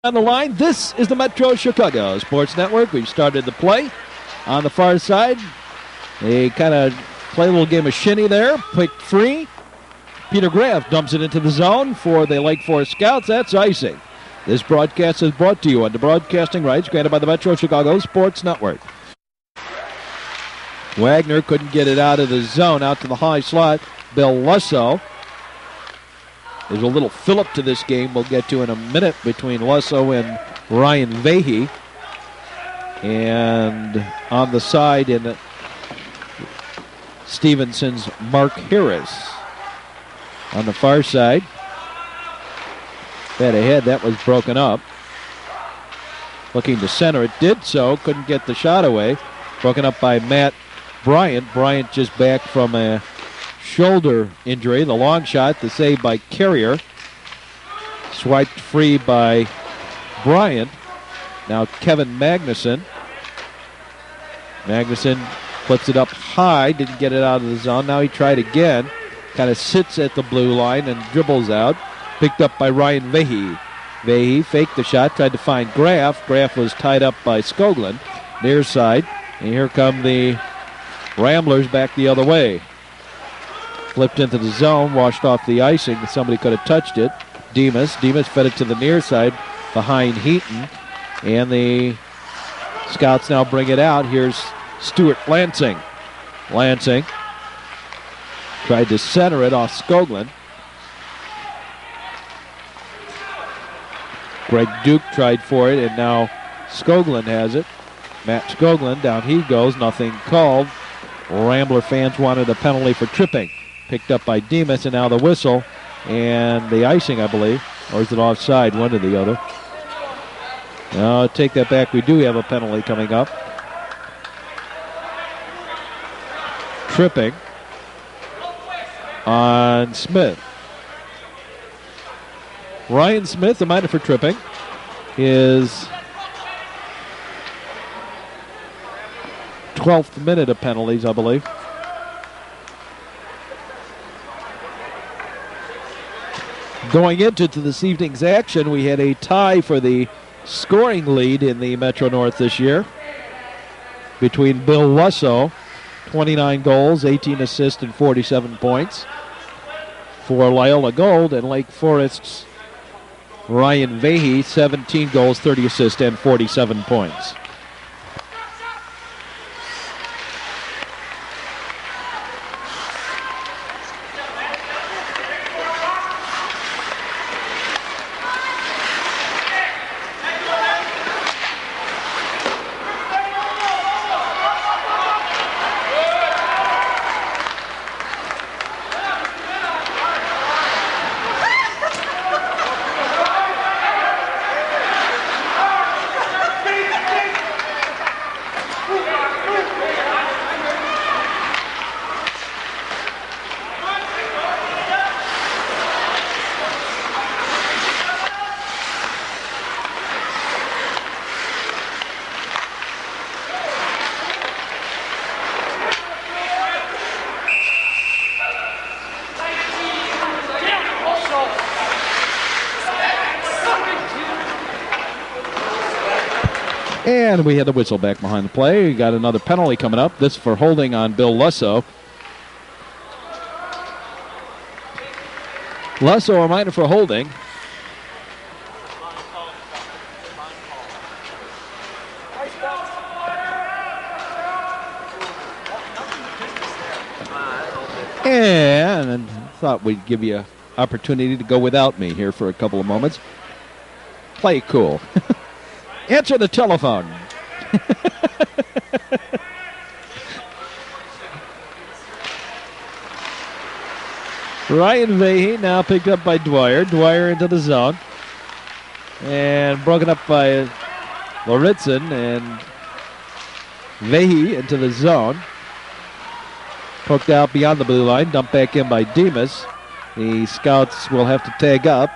On the line, this is the Metro Chicago Sports Network. We've started the play on the far side. They kind of play a little game of shinny there. Picked free. Peter Graff dumps it into the zone for the Lake Forest Scouts. That's icing. This broadcast is brought to you under broadcasting rights granted by the Metro Chicago Sports Network. Wagner couldn't get it out of the zone, out to the high slot. Bill Lusso. There's a little fillip to this game we'll get to in a minute between Lusso and Ryan Vahey. And on the side in Stevenson's Mark Harris. On the far side, head ahead, that was broken up. Looking to center, it did so, couldn't get the shot away. Broken up by Matt Bryant. Bryant just back from a shoulder injury. The long shot, the save by Carrier. Swiped free by Bryant. Now Kevin Magnuson. Magnuson puts it up high, didn't get it out of the zone. Now he tried again. Kind of sits at the blue line and dribbles out. Picked up by Ryan Vahey. Vahey faked the shot, tried to find Graff. Graff was tied up by Skoglund. Near side. And here come the Ramblers back the other way. Flipped into the zone, washed off the icing. Somebody could have touched it. Demas fed it to the near side behind Heaton. And the Scouts now bring it out. Here's Stuart Lansing. Lansing tried to center it off Skoglund. Greg Duke tried for it, and now Skoglund has it. Matt Skoglund, down he goes, nothing called. Rambler fans wanted a penalty for tripping. Picked up by Demas, and now the whistle and the icing, I believe. Or is it offside? One or the other. No, take that back. We do have a penalty coming up. Tripping on Smith. Ryan Smith, the minor for tripping, is 12th minute of penalties, I believe. Going into this evening's action, we had a tie for the scoring lead in the Metro North this year between Bill Lusso, 29 goals, 18 assists, and 47 points for Loyola Gold, and Lake Forest's Ryan Vahey, 17 goals, 30 assists, and 47 points. And we had the whistle back behind the play. We got another penalty coming up. This for holding on Bill Lusso. Lusso, a minor for holding. And I thought we'd give you an opportunity to go without me here for a couple of moments. Play cool. Answer the telephone. Ryan Vahey now picked up by Dwyer. Dwyer into the zone. And broken up by Loritzen, and Vahey into the zone. Poked out beyond the blue line. Dumped back in by Demas. The Scouts will have to tag up.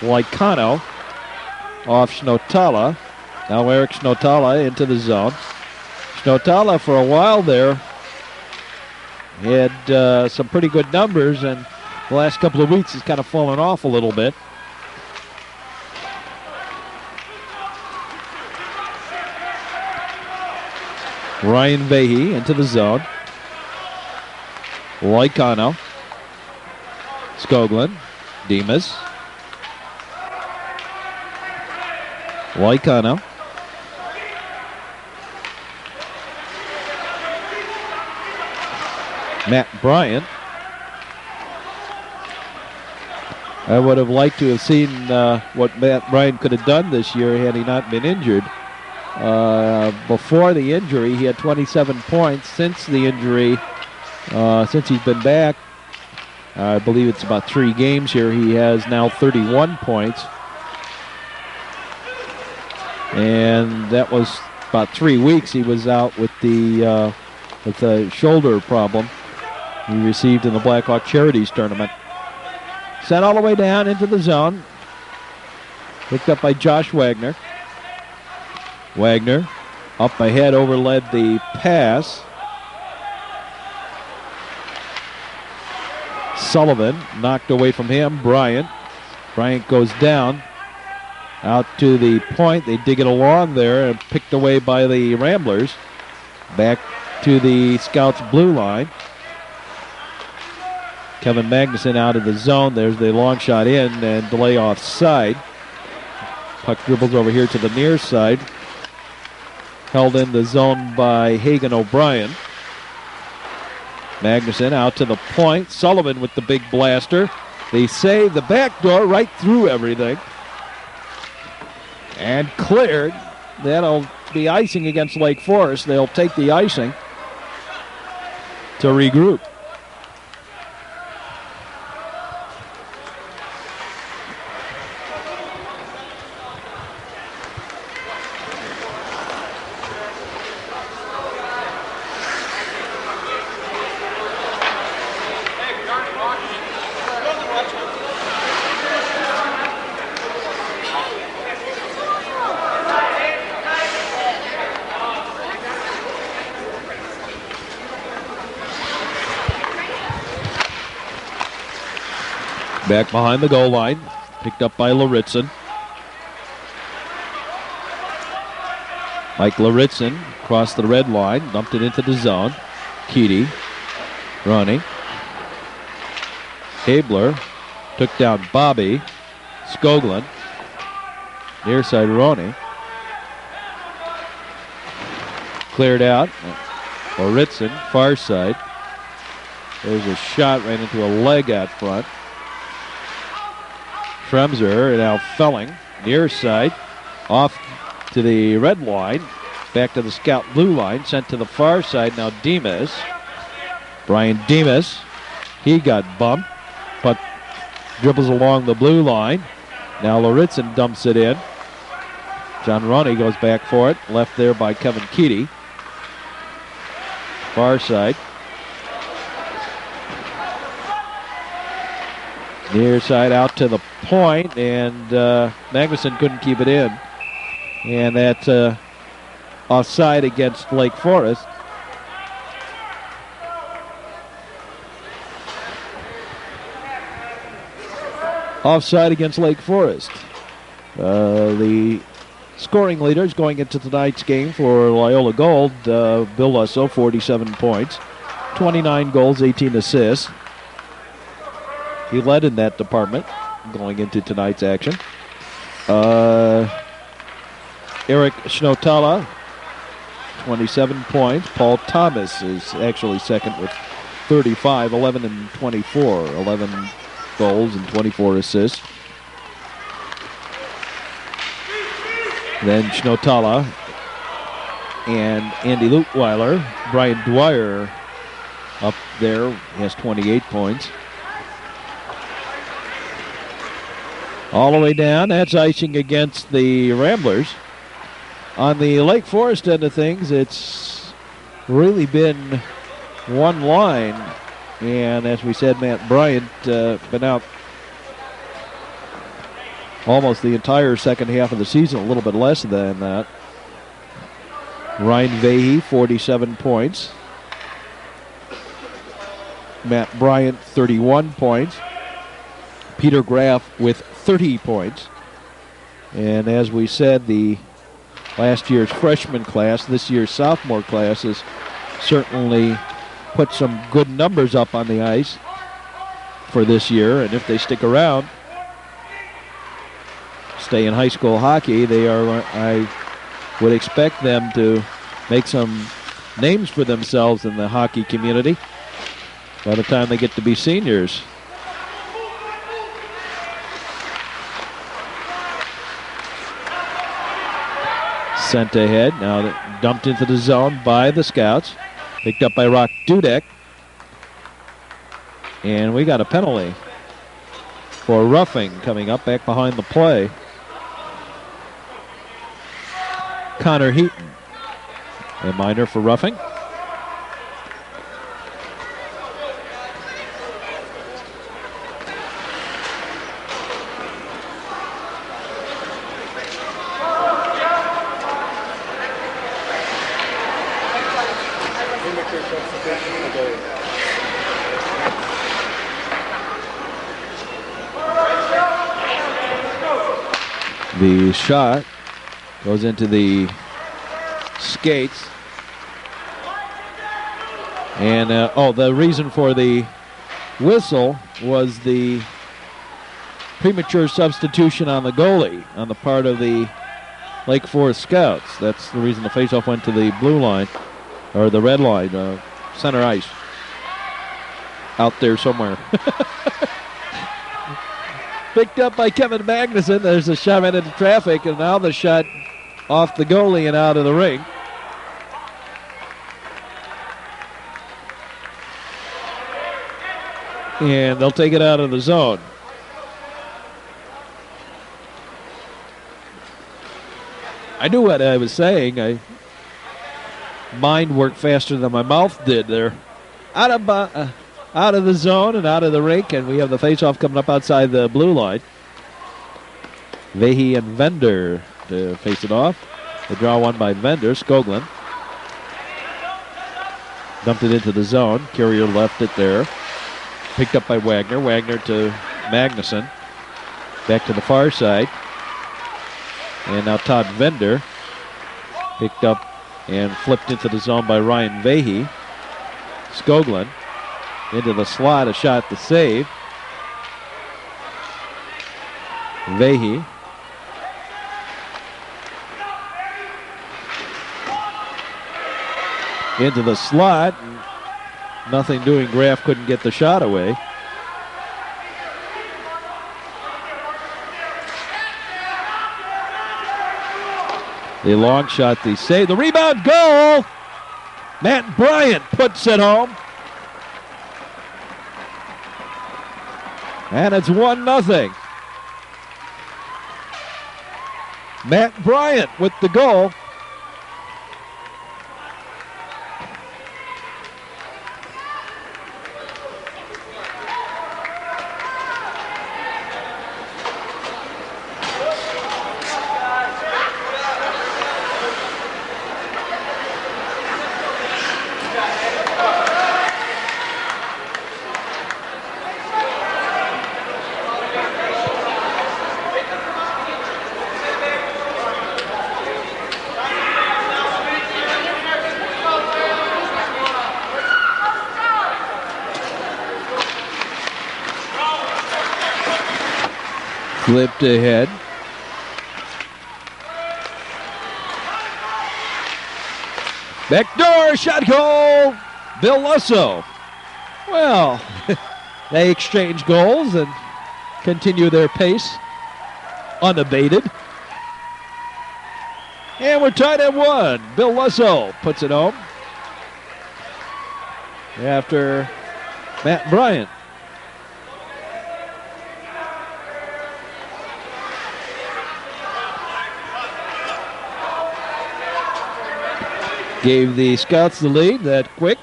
Lycano off Schnotala. Now Eric Schnotala into the zone. Schnotala for a while there had some pretty good numbers, and the last couple of weeks has kind of fallen off a little bit. Ryan Vahey into the zone. Loicano. Skoglund. Demas. Loicano. Matt Bryant. I would have liked to have seen what Matt Bryant could have done this year had he not been injured. Before the injury, he had 27 points. Since the injury, since he's been back, I believe it's about 3 games here, he has now 31 points. And that was about 3 weeks he was out with the shoulder problem he received in the Blackhawk Charities Tournament. Sent all the way down into the zone. Picked up by Josh Wagner. Wagner up ahead, overled the pass. Sullivan knocked away from him. Bryant goes down. Out to the point. They dig it along there and picked away by the Ramblers. Back to the Scouts' blue line. Kevin Magnuson out of the zone. There's the long shot in and delay offside. Puck dribbles over here to the near side. Held in the zone by Hagan O'Brien. Magnuson out to the point. Sullivan with the big blaster. They save the back door right through everything. And cleared. That'll be icing against Lake Forest. They'll take the icing to regroup. Back behind the goal line. Picked up by Laritzen. Mike Laritzen crossed the red line. Dumped it into the zone. Keaty running. Habler took down Bobby. Skoglund. Near side Roney. Cleared out. Laritzen, far side. There's a shot right into a leg out front. Fremser now Felling, near side, off to the red line, back to the Scout blue line, sent to the far side, now Demas. Brian Demas, he got bumped, but dribbles along the blue line. Now Laritzen dumps it in. John Roney goes back for it, left there by Kevin Keaty. Far side. Near side out to the point, and Magnuson couldn't keep it in. And that's offside against Lake Forest. Offside against Lake Forest. The scoring leaders going into tonight's game for Loyola Gold, Bill Lusso, 47 points, 29 goals, 18 assists. He led in that department going into tonight's action. Eric Schnotala, 27 points. Paul Thomas is actually second with 35, 11 and 24. 11 goals and 24 assists. Then Schnotala and Andy Lutweiler. Brian Dwyer up there. He has 28 points. All the way down, that's icing against the Ramblers. On the Lake Forest end of things, it's really been one line. And as we said, Matt Bryant been out almost the entire second half of the season, a little bit less than that. Ryan Vahey, 47 points. Matt Bryant, 31 points. Peter Graff with 30 points. And as we said, the last year's freshman class. This year's sophomore class has certainly put some good numbers up on the ice for this year, and if they stick around, stay in high school hockey, I would expect them to make some names for themselves in the hockey community by the time they get to be seniors. Sent ahead, now dumped into the zone by the Scouts. Picked up by Rock Dudek. And we got a penalty for roughing coming up back behind the play. Connor Heaton, a minor for roughing. The shot goes into the skates. And, the reason for the whistle was the premature substitution on the goalie on the part of the Lake Forest Scouts. That's the reason the faceoff went to the blue line, or the red line, center ice. Out there somewhere. Picked up by Kevin Magnuson. There's a shove into traffic, and now the shot off the goalie and out of the ring. And they'll take it out of the zone. I knew what I was saying. Mind worked faster than my mouth did there. Out of the zone and out of the rink, and we have the faceoff coming up outside the blue line. Vahey and Vender to face it off. The draw one by Vender. Skoglund dumped it into the zone. Carrier left it there. Picked up by Wagner. Wagner to Magnuson. Back to the far side. And now Todd Vender picked up and flipped into the zone by Ryan Vahey. Skoglund into the slot, a shot to save. Vahey. Into the slot. Nothing doing. Graff couldn't get the shot away. The long shot, the save. The rebound, goal! Matt Bryant puts it home. And it's 1-0. Matt Bryant with the goal. Flipped ahead. Backdoor shot goal. Bill Lusso. Well, they exchange goals and continue their pace unabated. And we're tied at 1. Bill Lusso puts it home after Matt Bryant. Gave the Scouts the lead that quick.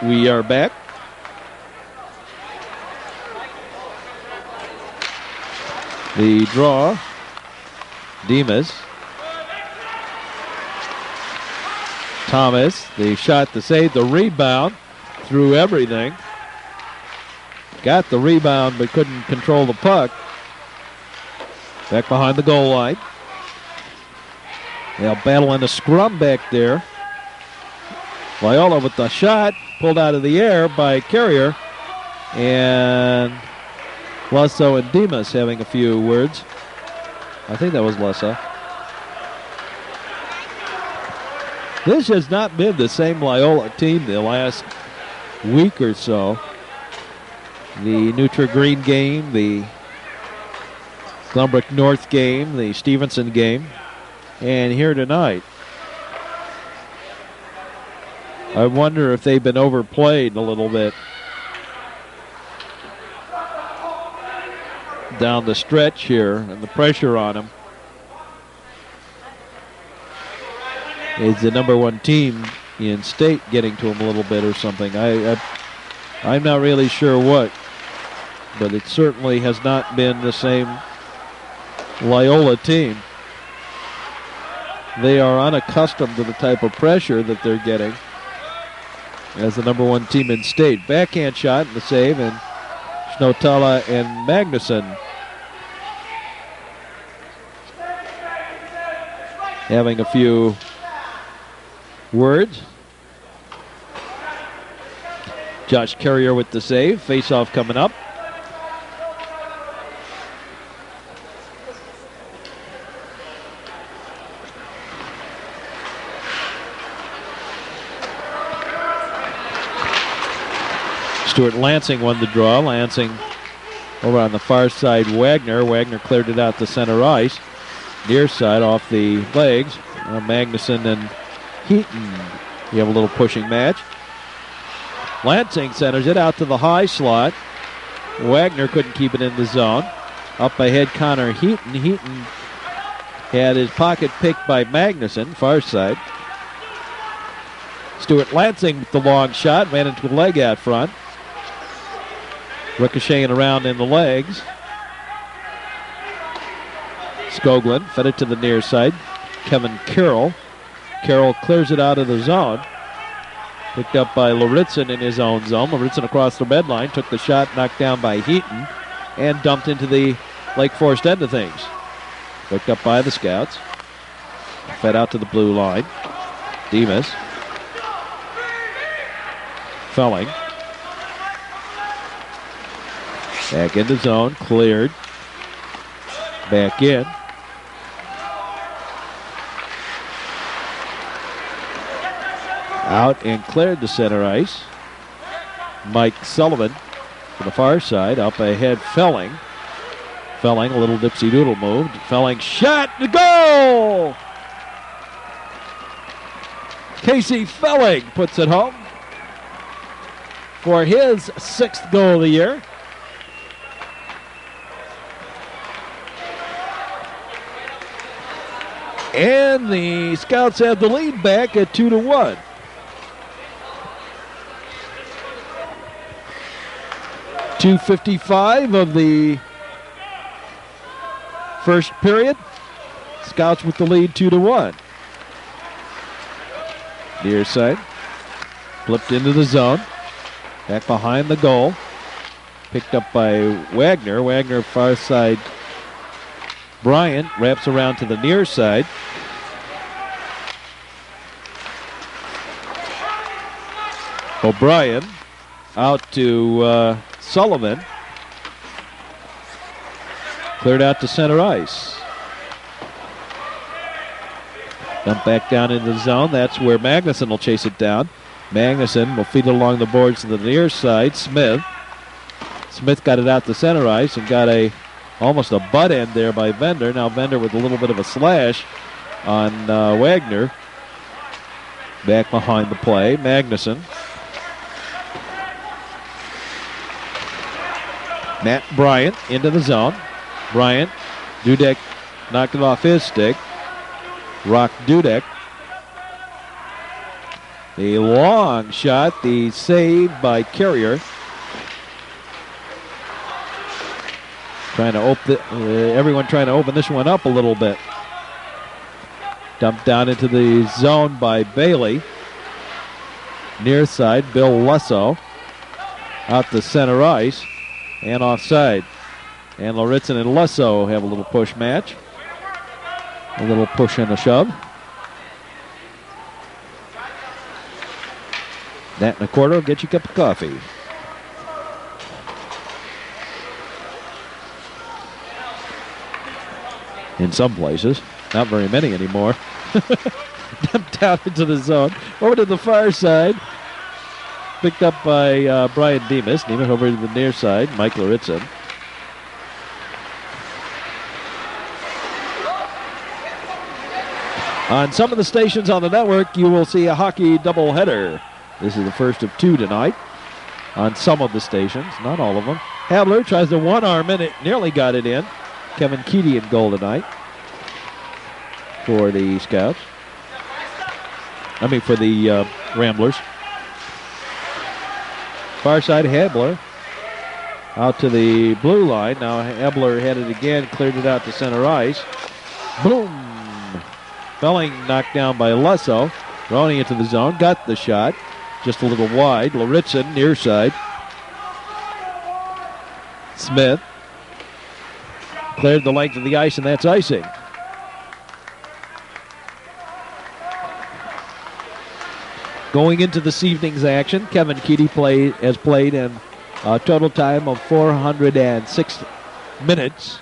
We are back. The draw, Demas. Thomas, the shot to save, the rebound, threw everything. Got the rebound but couldn't control the puck. Back behind the goal line. They'll battle in a scrum back there. Loyola with the shot, pulled out of the air by Carrier. And Lusso and Demas having a few words. I think that was Lusso. This has not been the same Loyola team the last week or so. The Neutra Green game, the Glenbrook North game, the Stevenson game, and here tonight. I wonder if they've been overplayed a little bit down the stretch here, and the pressure on them. Is the number one team in state getting to them a little bit or something? I'm not really sure what, but it certainly has not been the same Loyola team. They are unaccustomed to the type of pressure that they're getting as the number one team in state. Backhand shot and the save, and Schnotala and Magnuson having a few words. Josh Carrier with the save. Face-off coming up. Stuart Lansing won the draw. Lansing over on the far side, Wagner. Wagner cleared it out to center ice. Near side off the legs. Magnuson and Heaton. You have a little pushing match. Lansing centers it out to the high slot. Wagner couldn't keep it in the zone. Up ahead, Connor Heaton. Heaton had his pocket picked by Magnuson, far side. Stuart Lansing with the long shot, ran into a leg out front. Ricocheting around in the legs. Skoglund fed it to the near side. Kevin Carroll. Carroll clears it out of the zone. Picked up by Loritzen in his own zone. Loritzen across the red line. Took the shot, knocked down by Heaton, and dumped into the Lake Forest end of things. Picked up by the Scouts. Fed out to the blue line. Demas. Felling. Back in the zone. Cleared. Back in. Out and cleared to center ice. Mike Sullivan to the far side. Up ahead, Felling. Felling, a little dipsy-doodle move. Felling shot, the goal! Casey Felling puts it home for his sixth goal of the year. And the Scouts have the lead back at 2-1. .255 of the first period. Scouts with the lead 2-1. Near side. Flipped into the zone. Back behind the goal. Picked up by Wagner. Wagner far side. Bryant wraps around to the near side. O'Brien out to Sullivan. Cleared out to center ice. Dump back down into the zone. That's where Magnuson will chase it down. Magnuson will feed it along the boards to the near side. Smith got it out to center ice and got almost a butt end there by Vender. Now Vender with a little bit of a slash on Wagner. Back behind the play. Magnuson. Matt Bryant into the zone. Bryant. Dudek knocked it off his stick. Rock Dudek. The long shot. The save by Carrier. Everyone trying to open this one up a little bit. Dumped down into the zone by Bailey. Near side, Bill Lusso. Out to center ice and offside. And Loritzen and Lusso have a little push match. A little push and a shove. That and a quarter will get you a cup of coffee. In some places. Not very many anymore. Down into the zone. Over to the far side. Picked up by Brian Demas. Demas over to the near side. Mike Loritzen. On some of the stations on the network, you will see a hockey doubleheader. This is the first of two tonight. On some of the stations, not all of them. Habler tries to one-arm it. Nearly got it in. Kevin Keaty in goal tonight for the Scouts. For the Ramblers. Far side, Habler. Out to the blue line. Now Habler had it again, cleared it out to center ice. Boom! Belling knocked down by Lusso. Throwing into the zone. Got the shot. Just a little wide. Loritzen, near side. Smith. Cleared the length of the ice, and that's icing. Going into this evening's action, Kevin Keaty has played in a total time of 406 minutes.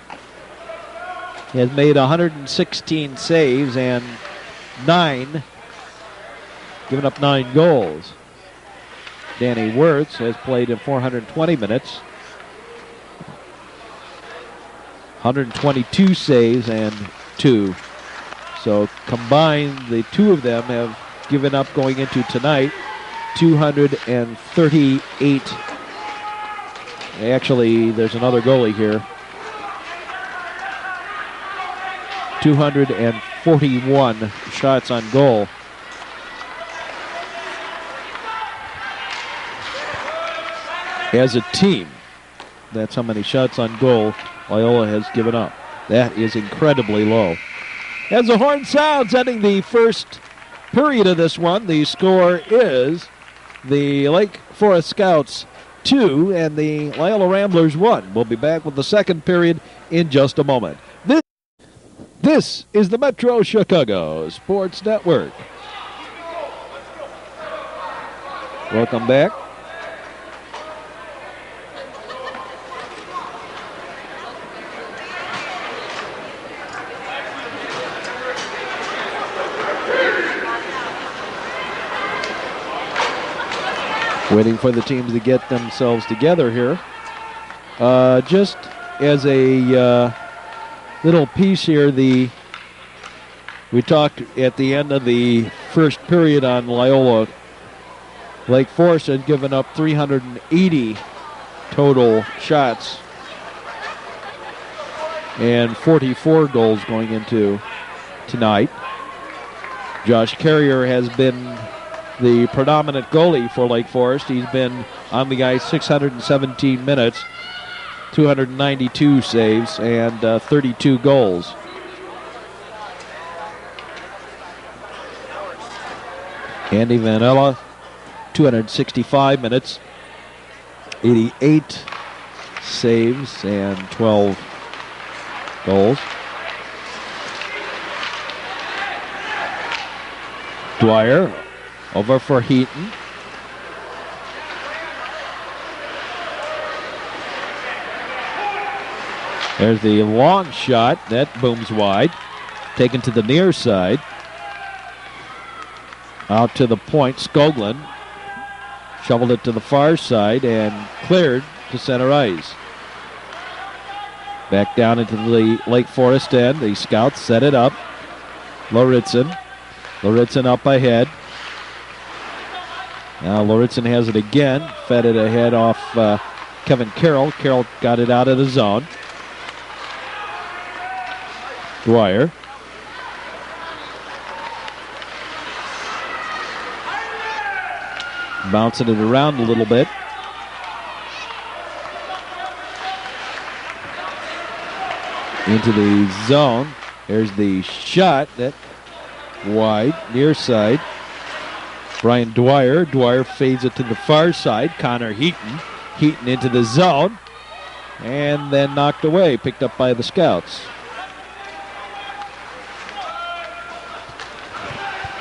He has made 116 saves and given up 9 goals. Danny Wirtz has played in 420 minutes. 122 saves and 2. So combined, the two of them have given up going into tonight 238. Actually, there's another goalie here. 241 shots on goal. As a team, that's how many shots on goal Loyola has given up. That is incredibly low. As the horn sounds, ending the first period of this one, the score is the Lake Forest Scouts 2 and the Loyola Ramblers 1. We'll be back with the second period in just a moment. This is the Metro Chicago Sports Network. Welcome back. Waiting for the teams to get themselves together here. Just as a little piece here, we talked at the end of the first period on Loyola. Lake Forest had given up 380 total shots and 44 goals going into tonight. Josh Carrier has been the predominant goalie for Lake Forest. He's been on the ice 617 minutes, 292 saves, and 32 goals. Andy Vanella, 265 minutes, 88 saves, and 12 goals. Dwyer over for Heaton. There's the long shot. That booms wide. Taken to the near side. Out to the point. Skoglund shoveled it to the far side and cleared to center ice. Back down into the Lake Forest end. The Scouts set it up. Loritzen up ahead. Now Loritzen has it again. Fed it ahead off Kevin Carroll. Carroll got it out of the zone. Dwyer. Bouncing it around a little bit. Into the zone. There's the shot. That wide, near side. Brian Dwyer. Dwyer fades it to the far side. Connor Heaton. Heaton into the zone. and then knocked away, picked up by the Scouts.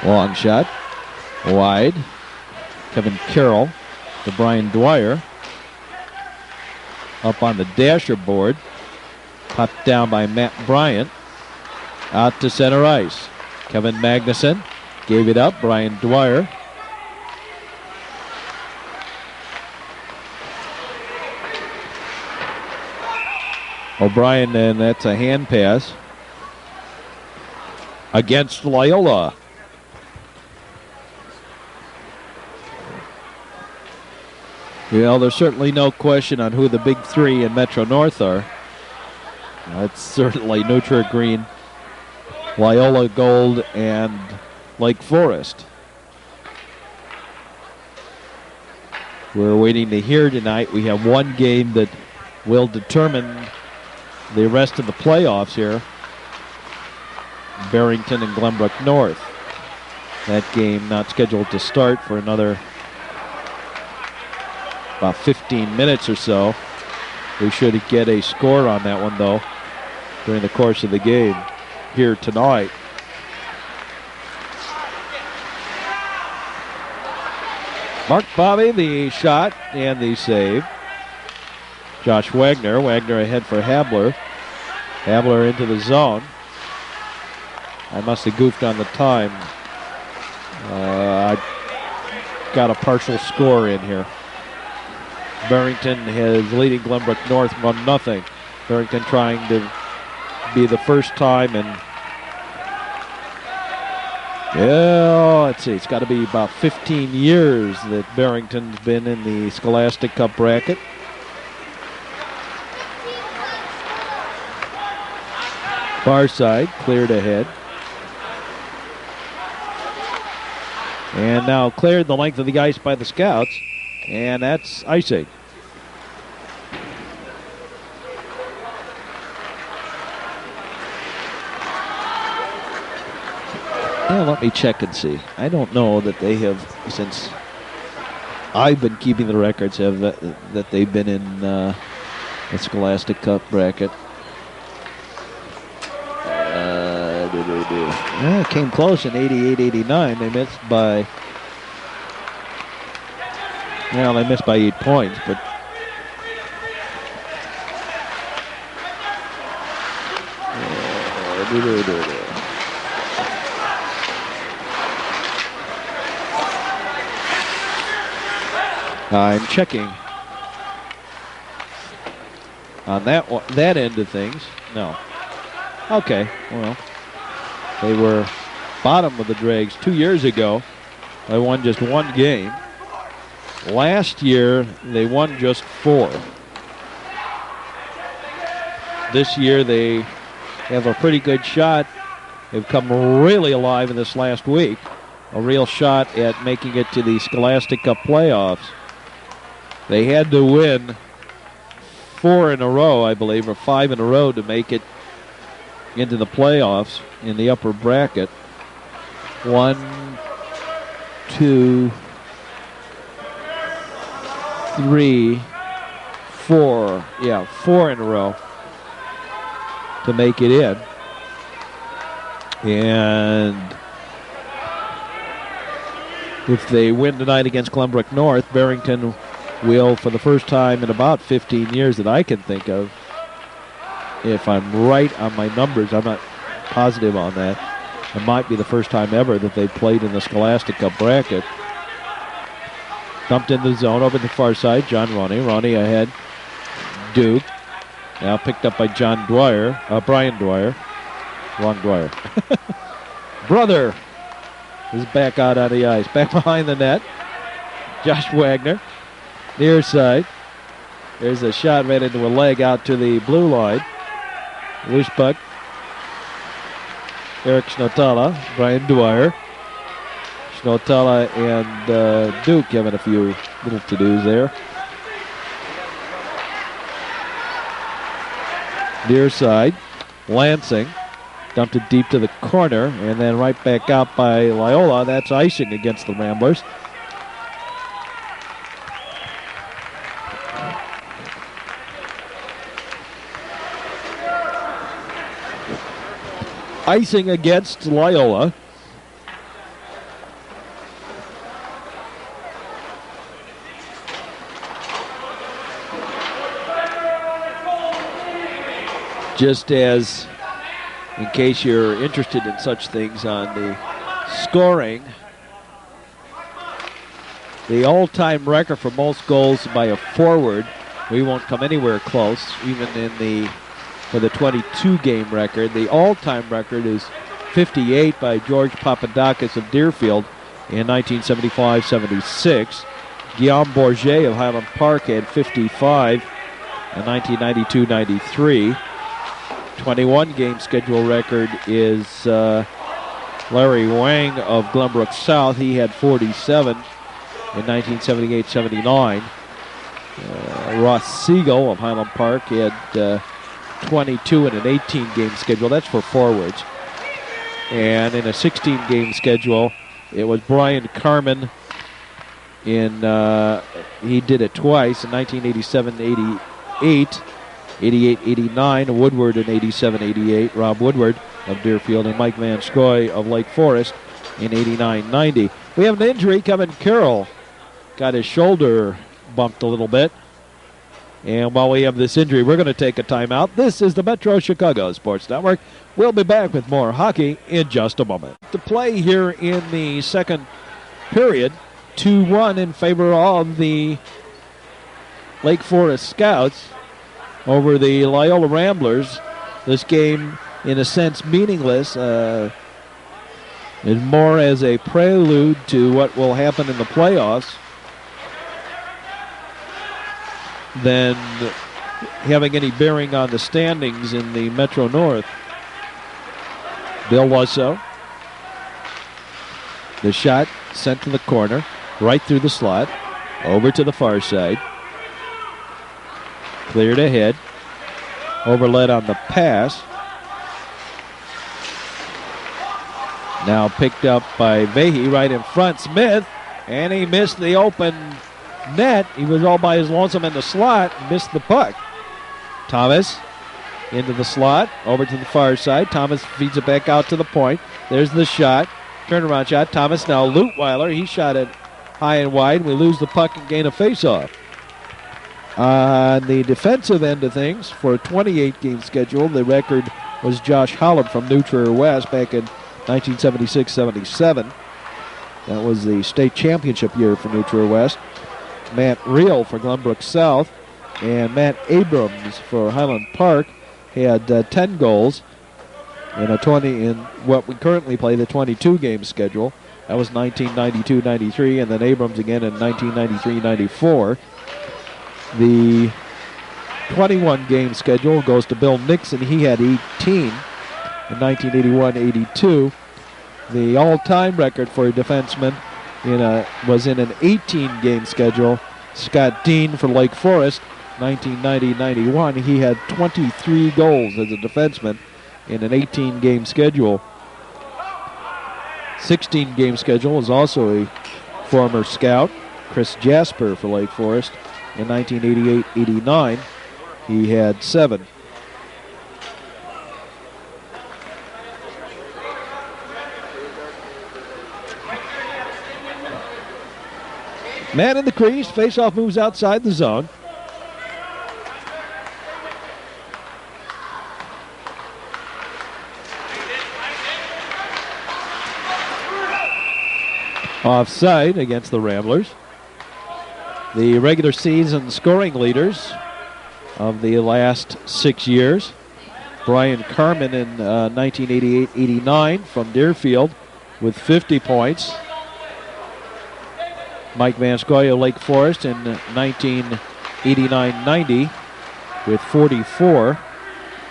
Long shot, wide. Kevin Carroll to Brian Dwyer. Up on the dasher board. Popped down by Matt Bryant. Out to center ice. Kevin Magnuson gave it up. Brian Dwyer. O'Brien, and that's a hand pass against Loyola. Well, there's certainly no question on who the big three in Metro North are. It's certainly Neutral Green, Loyola Gold, and Lake Forest. We're waiting to hear tonight. We have one game that will determine the rest of the playoffs here. Barrington and Glenbrook North. That game not scheduled to start for another about 15 minutes or so. We should get a score on that one, though, during the course of the game here tonight. Mark Bobby, the shot and the save. Josh Wagner. Wagner ahead for Habler. Habler into the zone. I must have goofed on the time. I got a partial score in here. Barrington is leading Glenbrook North 1-0. Barrington trying to be the first time in, yeah, let's see, it's got to be about 15 years that Barrington's been in the Scholastic Cup bracket. Far side, cleared ahead. And now cleared the length of the ice by the Scouts. And that's icing. Yeah, let me check and see. I don't know that they have, since I've been keeping the records, have that they've been in the Scholastic Cup bracket. Yeah, it came close in 88-89. They missed by, well, they missed by 8 points, but I'm checking on that end of things. No. Okay, well, they were bottom of the Dregs 2 years ago. They won just one game. Last year, they won just 4. This year, they have a pretty good shot. They've come really alive in this last week. A real shot at making it to the Scholastic Cup playoffs. They had to win 4 in a row, I believe, or 5 in a row to make it into the playoffs in the upper bracket. 1, 2, 3, 4. Yeah, 4 in a row to make it in. And if they win tonight against Glenbrook North, Barrington will, for the first time in about 15 years that I can think of, if I'm right on my numbers, I'm not positive on that, it might be the first time ever that they played in the Scholastic Cup bracket. Dumped in the zone over the far side, John Roney. Roney ahead, Duke. Now picked up by Brian Dwyer. Wrong Dwyer. Brother is back out on the ice. Back behind the net. Josh Wagner. Near side. There's a shot right into a leg out to the blue line. Loose puck. Eric Schnotala, Brian Dwyer. Schnotala and Duke having a few little to-dos there. Near side. Lansing. Dumped it deep to the corner and then right back out by Loyola. That's icing against the Ramblers. icing against Loyola. Just as, in case you're interested in such things on the scoring, the all-time record for most goals by a forward, we won't come anywhere close, even for the 22-game record. The all-time record is 58 by George Papadakis of Deerfield in 1975-76. Guillaume Bourget of Highland Park had 55 in 1992-93. 21-game schedule record is Larry Wang of Glenbrook South. He had 47 in 1978-79. Ross Siegel of Highland Park had 22 in an 18-game schedule. That's for forwards. And in a 16-game schedule, it was Brian Carmen he did it twice in 1987-88. 88-89, Woodward in 87-88, Rob Woodward of Deerfield, and Mike Van Scoy of Lake Forest in 89-90. We have an injury. Kevin Carroll got his shoulder bumped a little bit. And while we have this injury, we're going to take a timeout. This is the Metro Chicago Sports Network. We'll be back with more hockey in just a moment. To play here in the second period, 2-1 in favor of the Lake Forest Scouts over the Loyola Ramblers. This game, in a sense, meaningless. Is more as a prelude to what will happen in the playoffs than having any bearing on the standings in the Metro North. Bill Wusso. The shot sent to the corner, right through the slot, over to the far side. Cleared ahead. Overled on the pass. Now picked up by Vahey right in front. Smith, and he missed the open net. He was all by his lonesome in the slot, missed the puck. Thomas into the slot, over to the far side. Thomas feeds it back out to the point. There's the shot. Turnaround shot. Thomas now Lutweiler. He shot it high and wide. We lose the puck and gain a faceoff. On the defensive end of things, for a 28-game schedule, the record was Josh Holland from New Trier West back in 1976-77. That was the state championship year for New Trier West. Matt Reel for Glenbrook South and Matt Abrams for Highland Park had 10 goals in what we currently play, the 22-game schedule. That was 1992-93, and then Abrams again in 1993-94. The 21-game schedule goes to Bill Nixon. He had 18 in 1981-82. The all-time record for a defenseman was in an 18-game schedule. Scott Dean for Lake Forest, 1990-91. He had 23 goals as a defenseman in an 18-game schedule. 16-game schedule was also a former scout, Chris Jasper for Lake Forest. In 1988-89, he had 7. Man in the crease, faceoff moves outside the zone. Offside against the Ramblers. The regular season scoring leaders of the last 6 years. Brian Carmen in 1988-89 from Deerfield with 50 points. Mike Van Scoy of Lake Forest in 1989-90 with 44.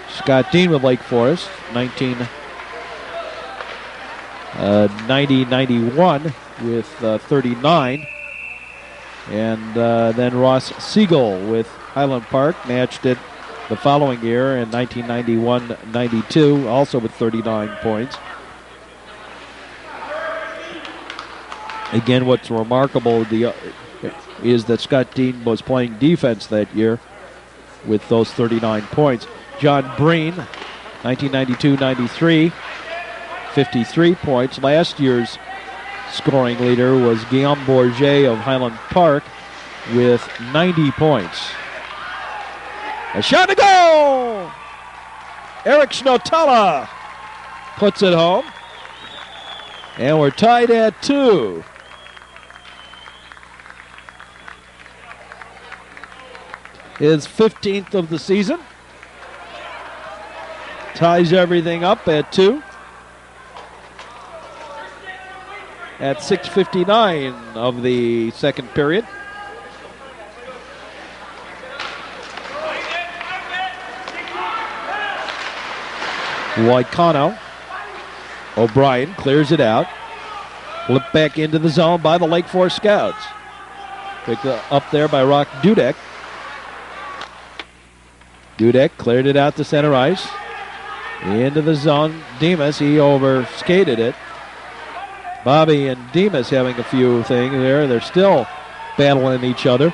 Scott Dean with Lake Forest, 1990-91 with 39. And then Ross Siegel with Highland Park matched it the following year in 1991-92, also with 39 points. Again, what's remarkable is that Scott Dean was playing defense that year with those 39 points. John Breen 1992-93, 53 points. Last year's scoring leader was Guillaume Bourget of Highland Park with 90 points. A shot to goal! Eric Snotella puts it home. And we're tied at 2. His 15th of the season. Ties everything up at 2. At 6:59 of the second period. Waikano. O'Brien clears it out. Flipped back into the zone by the Lake Forest Scouts. Picked up there by Rock Dudek. Dudek cleared it out to center ice. Into the zone. Demas, he overskated it. Bobby and Demas having a few things there. They're still battling each other.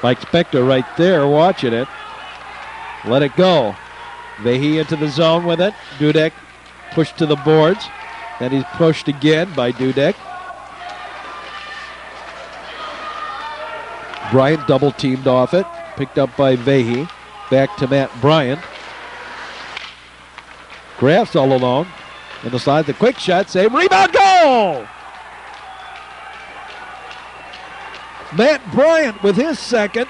Mike Spector right there watching it. Let it go. Vehi into the zone with it. Dudek pushed to the boards. Then he's pushed again by Dudek. Bryant double teamed off it. Picked up by Vehi. Back to Matt Bryant. Graff's all alone. In the slide, the quick shot, save, rebound, goal! Matt Bryant with his second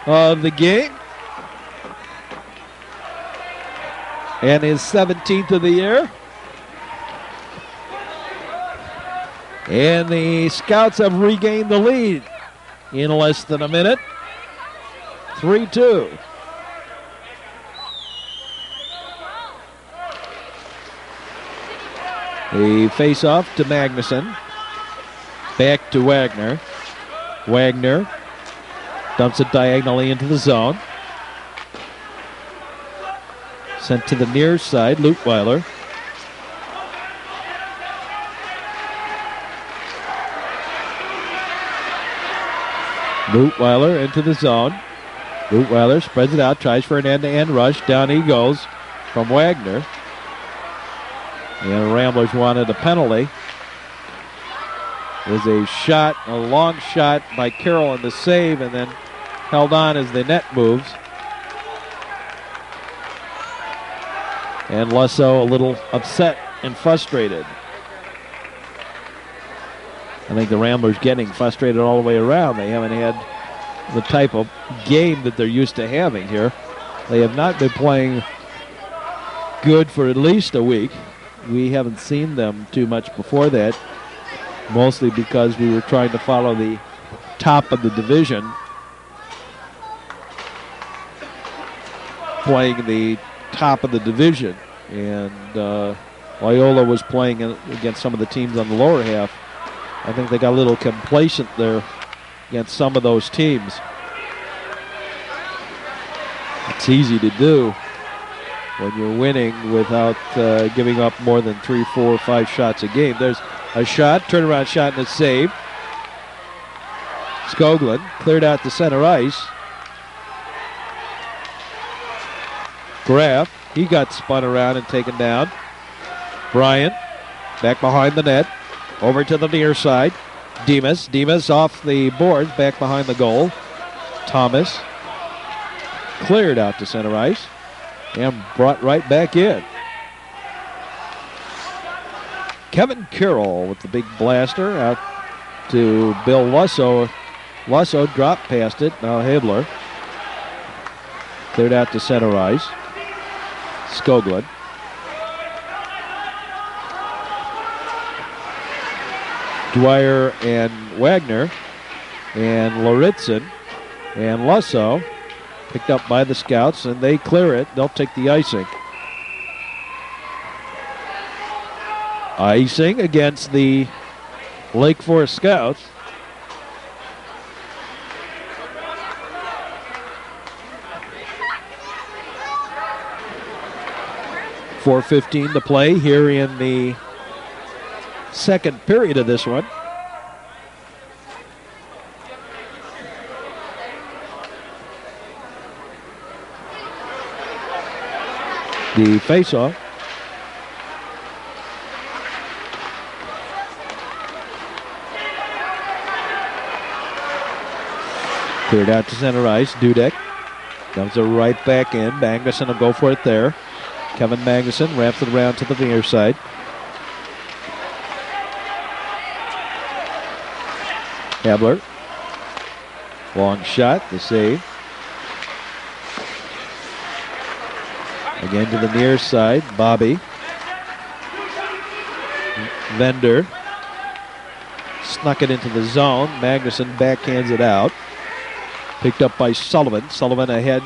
of the game. And his 17th of the year. And the Scouts have regained the lead in less than a minute. 3-2. The face-off to Magnuson. Back to Wagner. Wagner dumps it diagonally into the zone. Sent to the near side, Lutweiler. Lutweiler into the zone. Lutweiler spreads it out, tries for an end-to-end rush. Down he goes from Wagner. And the Ramblers wanted a penalty. There's a shot, a long shot by Carroll in the save, and then held on as the net moves. And Lusso a little upset and frustrated. I think the Ramblers getting frustrated all the way around. They haven't had the type of game that they're used to having here. They have not been playing good for at least a week. We haven't seen them too much before that, mostly because we were trying to follow the top of the division, playing the top of the division. And Loyola was playing against some of the teams on the lower half. I think they got a little complacent there against some of those teams. It's easy to do when you're winning without giving up more than 3, 4, 5 shots a game. There's a shot, turnaround shot, and a save. Skoglund cleared out to center ice. Graff, he got spun around and taken down. Bryant, back behind the net, over to the near side. Demas off the boards, back behind the goal. Thomas cleared out to center ice and brought right back in. Kevin Carroll with the big blaster out to Bill Lusso. Lusso dropped past it. Now Habler cleared out to center ice. Skoglund. Dwyer and Wagner and Loritzen and Lusso picked up by the Scouts, and they clear it. They'll take the icing. Icing against the Lake Forest Scouts. .4:15 to play here in the second period of this one. The faceoff. Cleared out to center ice. Dudek comes it right back in. Magnuson will go for it there. Kevin Magnuson wraps it around to the near side. Habler. Long shot, the save. Again to the near side. Bobby. Vendor. Snuck it into the zone. Magnuson backhands it out. Picked up by Sullivan. Sullivan ahead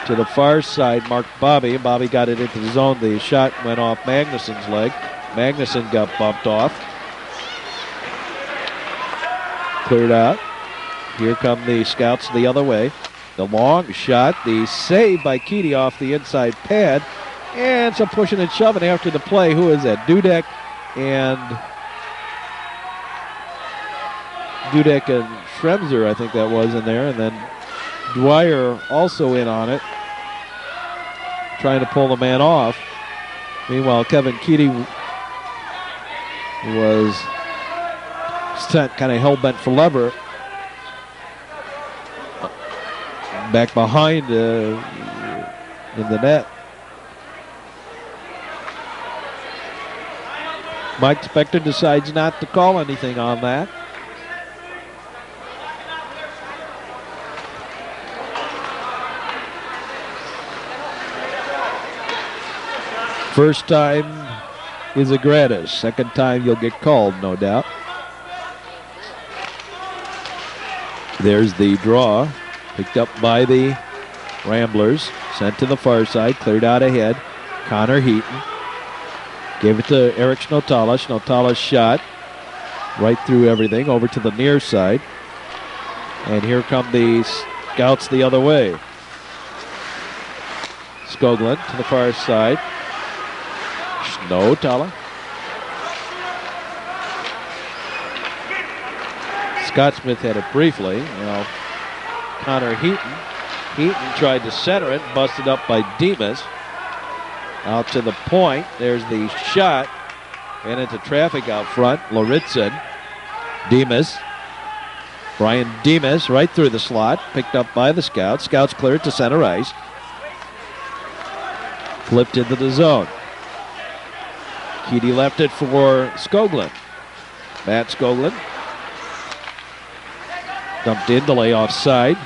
to the far side. Marked Bobby. Bobby got it into the zone. The shot went off Magnuson's leg. Magnuson got bumped off. Cleared out. Here come the scouts the other way. The long shot. The save by Keedy off the inside pad. And some pushing and shoving after the play. Who is that? Dudek and Schremser, I think that was in there. And then Dwyer also in on it, trying to pull the man off. Meanwhile, Kevin Keedy was set kind of hell-bent for lever. Back behind in the net. Mike Spector decides not to call anything on that. First time is a gratis. Second time you'll get called, no doubt. There's the draw. Picked up by the Ramblers. Sent to the far side. Cleared out ahead. Connor Heaton. Gave it to Eric Snotala. Snotala's shot. Right through everything. Over to the near side. And here come the scouts the other way. Skoglund to the far side. Snotala. Scott Smith had it briefly. Now Connor Heaton. Heaton tried to center it, busted up by Demas. Out to the point. There's the shot. Ran into traffic out front. Loritzen. Demas. Brian Demas right through the slot. Picked up by the Scouts. Scouts clear it to center ice. Flipped into the zone. Keedy left it for Skoglund. Matt Skoglund. Dumped in to lay offside.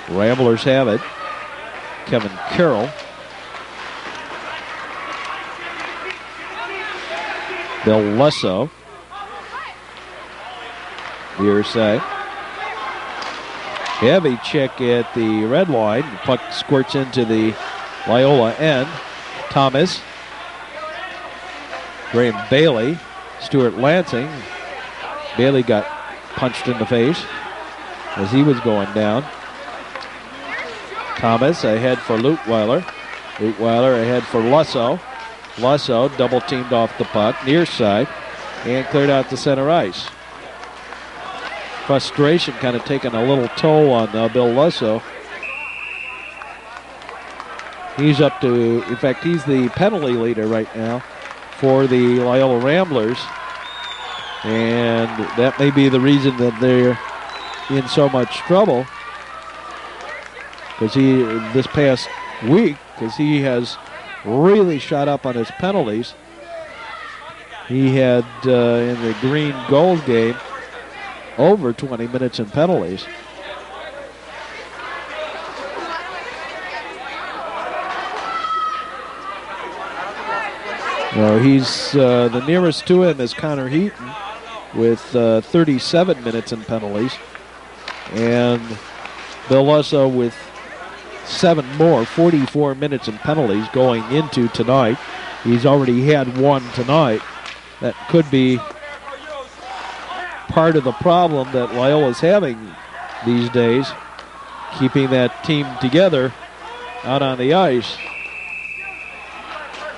Ramblers have it. Kevin Carroll. Bill Lesso. Near side. Heavy check at the red line. The puck squirts into the Loyola end. Thomas. Graham Bailey. Stuart Lansing. Bailey got punched in the face as he was going down. Thomas ahead for Lutweiler. Lutweiler ahead for Lusso. Lusso double teamed off the puck, near side, and cleared out to center ice. Frustration kind of taking a little toll on Bill Lusso. He's up to, in fact, he's the penalty leader right now for the Loyola Ramblers. And that may be the reason that they're in so much trouble. Because this past week, because he has really shot up on his penalties. He had, in the Green Gold game, over 20 minutes in penalties. He's the nearest to him is Connor Heaton with 37 minutes in penalties. And Bill Lusso with 7 more, 44 minutes in penalties going into tonight. He's already had one tonight. That could be part of the problem that Loyola's having these days, keeping that team together out on the ice,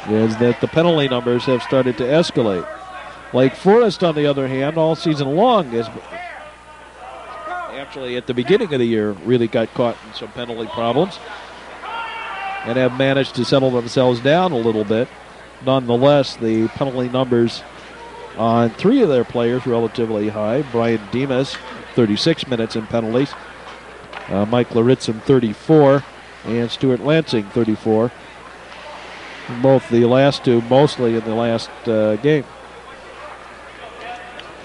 is that the penalty numbers have started to escalate. Lake Forest, on the other hand, all season long has actually at the beginning of the year really got caught in some penalty problems. and have managed to settle themselves down a little bit. Nonetheless, the penalty numbers on 3 of their players relatively high. Brian Demas, 36 minutes in penalties. Mike Laritzen, 34. And Stuart Lansing, 34. Both the last two mostly in the last game.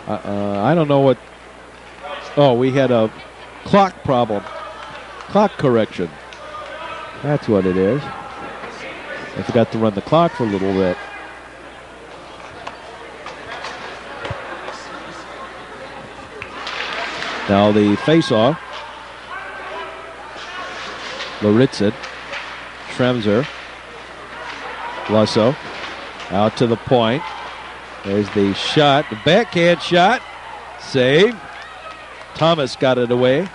I don't know what... Oh, we had a clock problem. Clock correction. That's what it is. I forgot to run the clock for a little bit. Now the face-off. Laritzen, Schremser, Lusso, out to the point. There's the shot, the backhand shot, save. Thomas got it away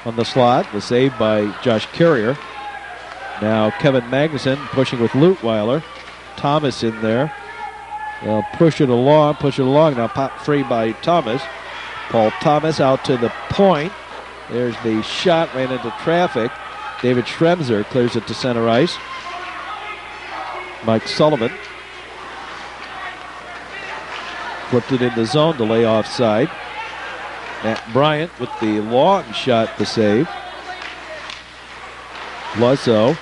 on the slot, the save by Josh Carrier. Now Kevin Magnuson pushing with Lutweiler. Thomas in there. They'll push it along. Now pop free by Thomas. Paul Thomas out to the point. There's the shot, ran into traffic. David Schremser clears it to center ice. Mike Sullivan flipped it in the zone to lay offside. Matt Bryant with the long shot to save. Lusso,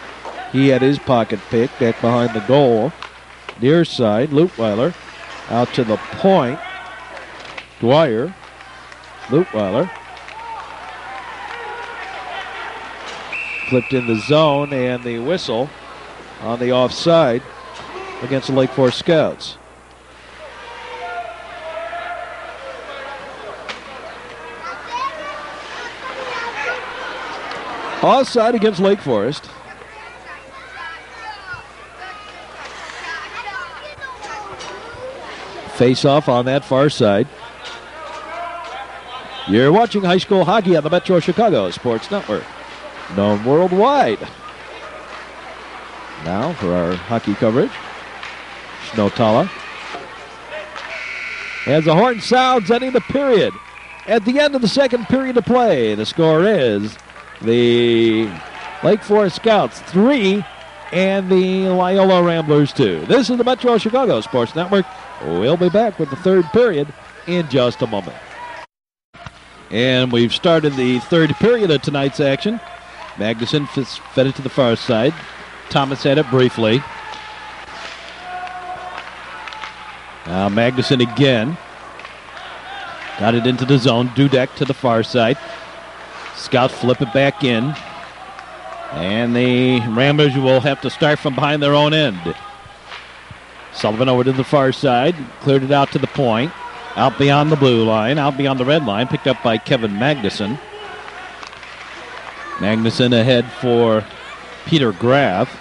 he had his pocket pick back behind the goal. Near side, Lutweiler out to the point. Dwyer, Lutweiler. Flipped in the zone, and the whistle on the offside against the Lake Forest Scouts. Offside against Lake Forest. Face-off on that far side. You're watching high school hockey on the Metro Chicago Sports Network, known worldwide. Now for our hockey coverage, Schnotala. As the horn sounds, ending the period. At the end of the second period of play, the score is the Lake Forest Scouts 3 and the Loyola Ramblers 2. This is the Metro Chicago Sports Network. We'll be back with the third period in just a moment. And we've started the third period of tonight's action. Magnuson fed it to the far side. Thomas had it briefly. Now Magnuson again. Got it into the zone. Dudek to the far side. Scouts flip it back in. And the Ramblers will have to start from behind their own end. Sullivan over to the far side. Cleared it out to the point. Out beyond the blue line. Out beyond the red line. Picked up by Kevin Magnuson. Magnuson ahead for Peter Graff.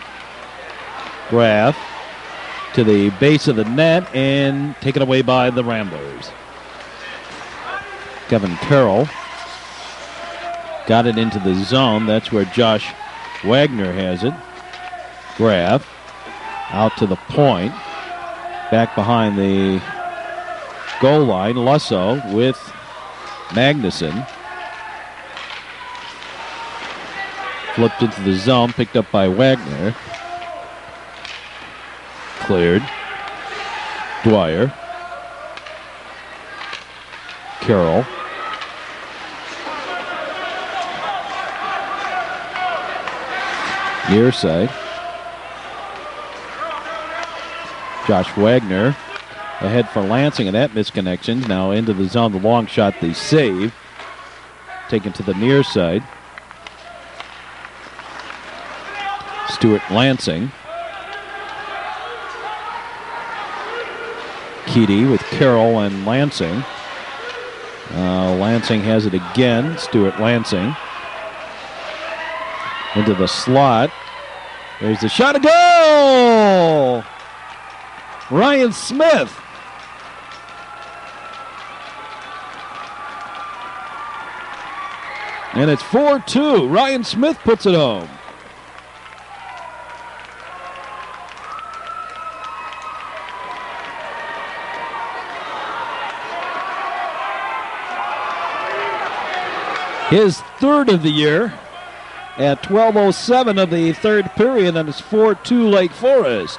Graff to the base of the net and taken away by the Ramblers. Kevin Carroll got it into the zone. That's where Josh Wagner has it. Graff out to the point. Back behind the goal line. Lusso with Magnuson. Flipped into the zone, picked up by Wagner. Cleared. Dwyer. Carroll. Near side. Josh Wagner ahead for Lansing, and that misconnection. Now into the zone, the long shot, the save. Taken to the near side. Stuart Lansing. Keedy with Carroll and Lansing. Lansing has it again. Stuart Lansing. Into the slot. There's the shot. A goal! Ryan Smith. And it's 4-2. Ryan Smith puts it home. His third of the year, at 12:07 of the third period, and it's 4-2 Lake Forest.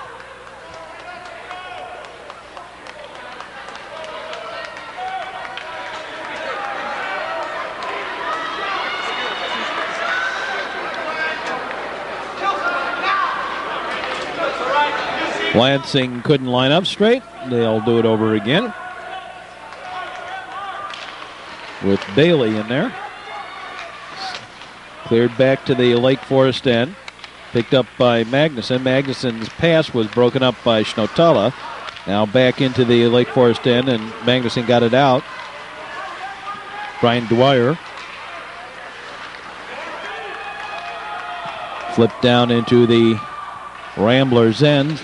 Lansing couldn't line up straight. They'll do it over again with Bailey in there. Cleared back to the Lake Forest end. Picked up by Magnuson. Magnuson's pass was broken up by Schnotala. Now back into the Lake Forest end, and Magnuson got it out. Brian Dwyer flipped down into the Ramblers end.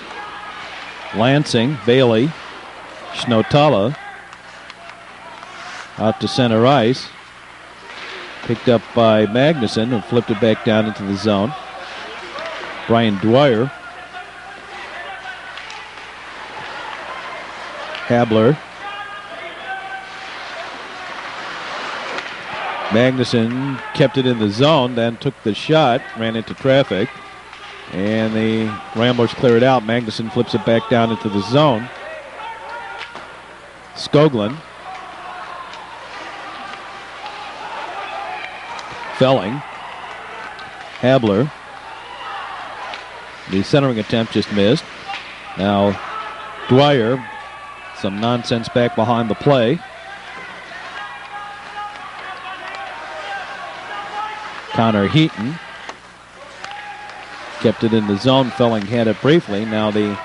Lansing, Bailey, Schnotala out to center ice. Picked up by Magnuson and flipped it back down into the zone. Brian Dwyer. Habler. Magnuson kept it in the zone, then took the shot, ran into traffic. And the Ramblers clear it out. Magnuson flips it back down into the zone. Skoglund. Felling. Habler. The centering attempt just missed. Now Dwyer. Some nonsense back behind the play. Connor Heaton. Kept it in the zone. Felling had it briefly. Now the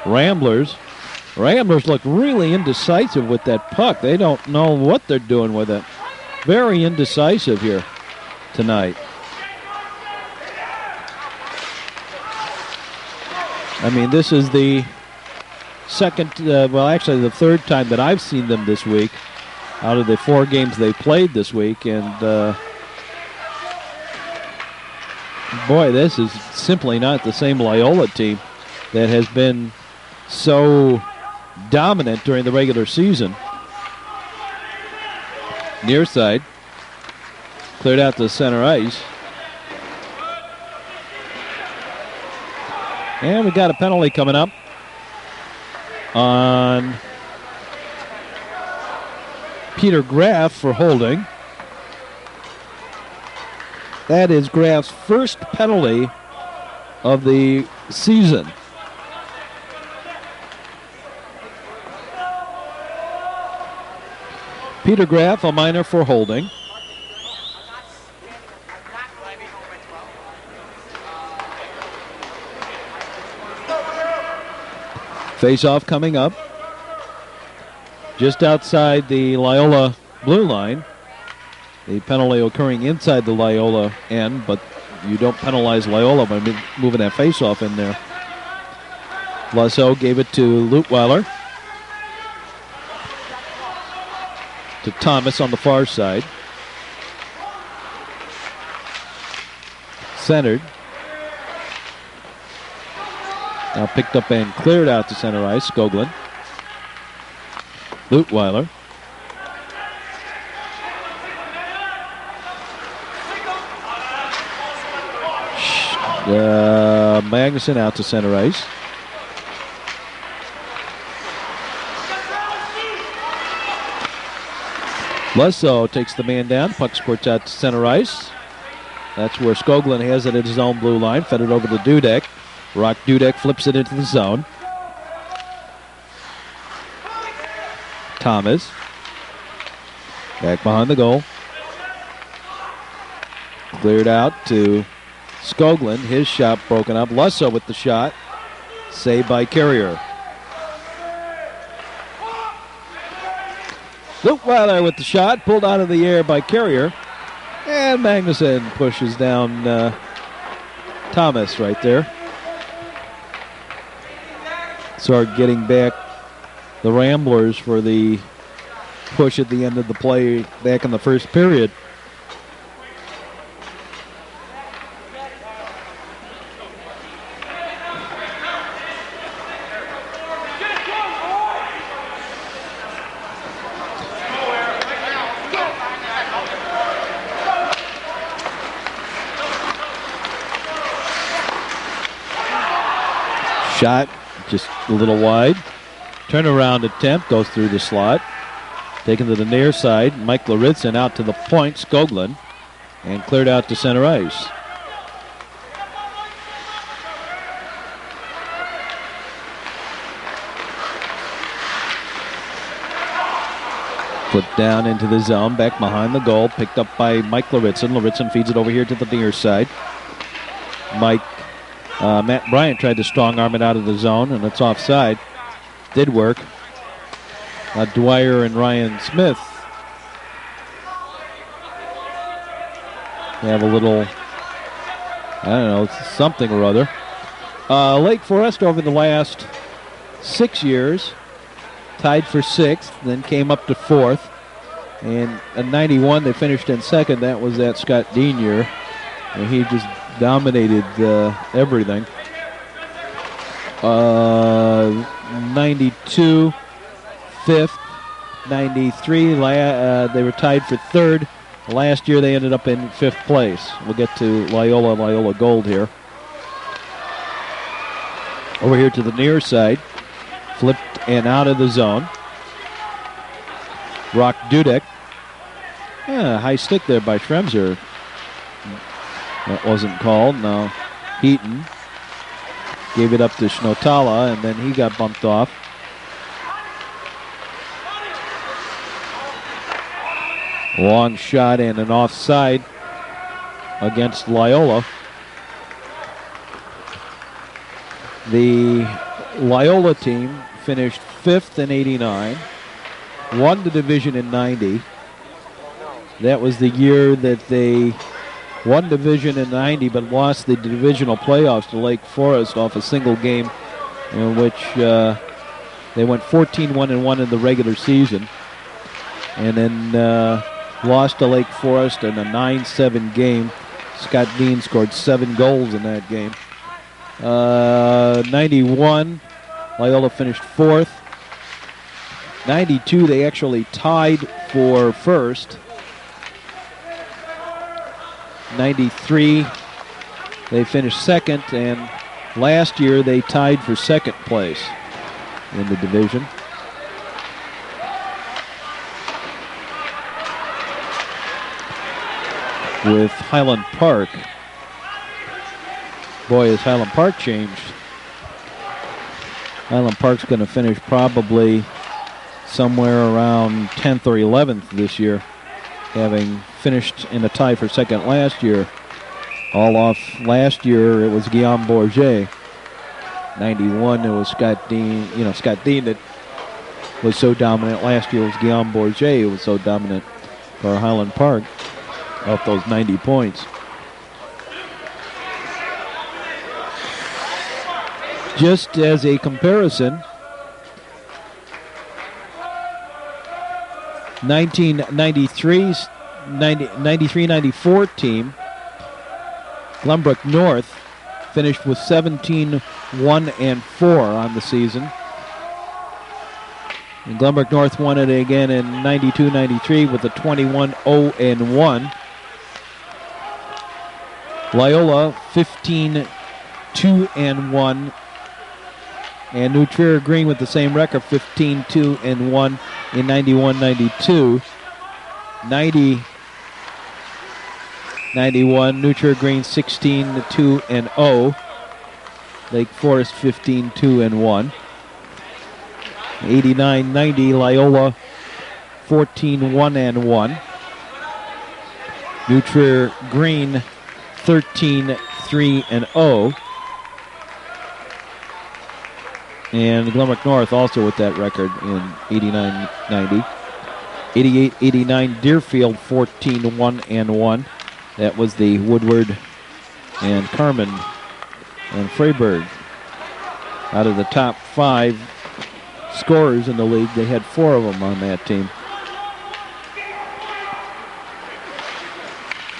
Ramblers look really indecisive with that puck. They don't know what they're doing with it. Very indecisive here tonight. I mean, this is the second, actually the third time that I've seen them this week out of the 4 games they played this week. And boy, this is simply not the same Loyola team that has been so dominant during the regular season. Near side. Cleared out to center ice. And we got a penalty coming up on Peter Graff for holding. That is Graff's first penalty of the season. Peter Graff, a minor for holding. Face-off coming up. Just outside the Loyola blue line. The penalty occurring inside the Loyola end, but you don't penalize Loyola by moving that face-off in there. Lasso gave it to Lutweiler. To Thomas on the far side. Centered. Now picked up and cleared out to center ice. Skoglund. Lutweiler. Magnuson out to center ice. Lesso takes the man down. Puck squirts out to center ice. That's where Skoglund has it at his own blue line. Fed it over to Dudek. Rock Dudek flips it into the zone. Thomas. Back behind the goal. Cleared out to Skoglund. His shot broken up. Lesso with the shot. Saved by Carrier. Lutweiler with the shot. Pulled out of the air by Carrier. And Magnuson pushes down Thomas right there. Start getting back the Ramblers for the push at the end of the play back in the first period. Shot just a little wide. Turnaround attempt goes through the slot. Taken to the near side. Mike Laritzen out to the point. Skoglund. And cleared out to center ice. Flipped down into the zone. Back behind the goal. Picked up by Mike Laritzen. Laritzen feeds it over here to the near side. Matt Bryant tried to strong arm it out of the zone, and it's offside. Did work. Dwyer and Ryan Smith have a little, I don't know, something or other. Lake Forest over the last 6 years tied for 6th, then came up to 4th. And in 91, they finished in 2nd. That was that Scott Dean year. And he just dominated everything. 92, 5th, 93, they were tied for 3rd. Last year they ended up in 5th place. We'll get to Loyola Gold here. Over here to the near side. Flipped and out of the zone. Rock Dudek. High stick there by Schremser. That wasn't called. No. Heaton gave it up to Schnotala, and then he got bumped off. Long shot and an offside against Loyola. The Loyola team finished 5th in 89, won the division in 90. That was the year that they won division in 90 but lost the divisional playoffs to Lake Forest off a single game in which they went 14-1-1 in the regular season, and then lost to Lake Forest in a 9-7 game. Scott Dean scored 7 goals in that game. 91, Loyola finished 4th. 92, they actually tied for 1st. 93, they finished 2nd, and last year they tied for 2nd place in the division. With Highland Park. Boy, has Highland Park changed. Highland Park's going to finish probably somewhere around 10th or 11th this year, having finished in a tie for 2nd last year. All off last year, it was Guillaume Bourget. 91, it was Scott Dean. Scott Dean that was so dominant. Last year it was Guillaume Bourget who was so dominant for Highland Park off those 90 points. Just as a comparison, 93-94 team, Glenbrook North, finished with 17-1-4 on the season. And Glenbrook North won it again in 92-93 with a 21-0-1. Loyola 15-2-1. And New Trier Green with the same record, 15-2-1 in 91-92. 90-91, New Trier Green 16-2-0. Lake Forest 15-2-1. 89-90, Loyola 14-1-1. New Trier Green 13-3-0. And Glenbrook North also with that record in 89-90. 88-89, Deerfield 14-1-1. That was the Woodward and Carmen and Freiburg. Out of the top 5 scorers in the league, they had 4 of them on that team.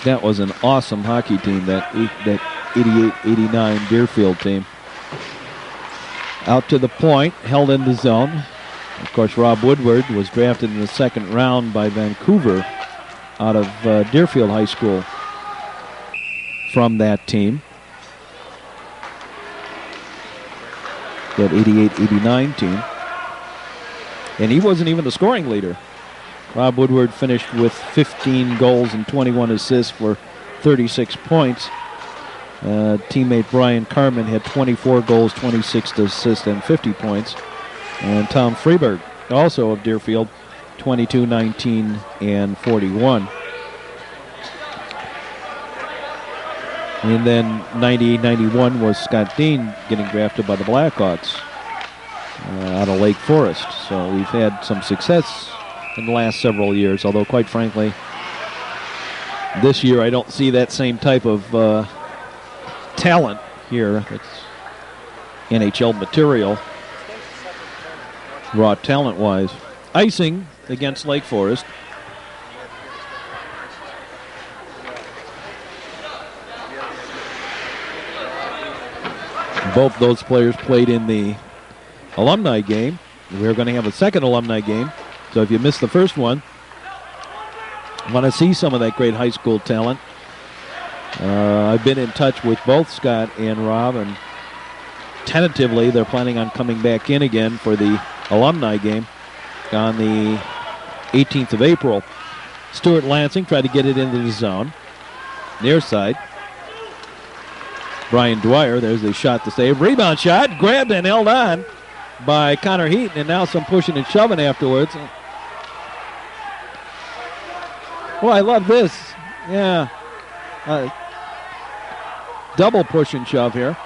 That was an awesome hockey team, that 88-89 Deerfield team. Out to the point, held in the zone. Of course, Rob Woodward was drafted in the 2nd round by Vancouver out of Deerfield High School from that team. that 88-89 team. And he wasn't even the scoring leader. Rob Woodward finished with 15 goals and 21 assists for 36 points. Teammate Brian Carmen had 24 goals, 26 assists, and 50 points. And Tom Freeberg, also of Deerfield, 22, 19, and 41. And then 98-91 was Scott Dean getting drafted by the Blackhawks out of Lake Forest. So we've had some success in the last several years, although quite frankly, this year I don't see that same type of talent here. That's NHL material, raw talent-wise. Icing against Lake Forest. Both those players played in the alumni game. We're going to have a second alumni game. So if you missed the first one, want to see some of that great high school talent. I've been in touch with both Scott and Rob, and tentatively they're planning on coming back in again for the alumni game on the 18th of April. Stuart Lansing tried to get it into the zone. Near side. Brian Dwyer, there's the shot to save. Rebound shot, grabbed and held on by Connor Heaton, and now some pushing and shoving afterwards. Well, I love this. Yeah. Double push and shove here.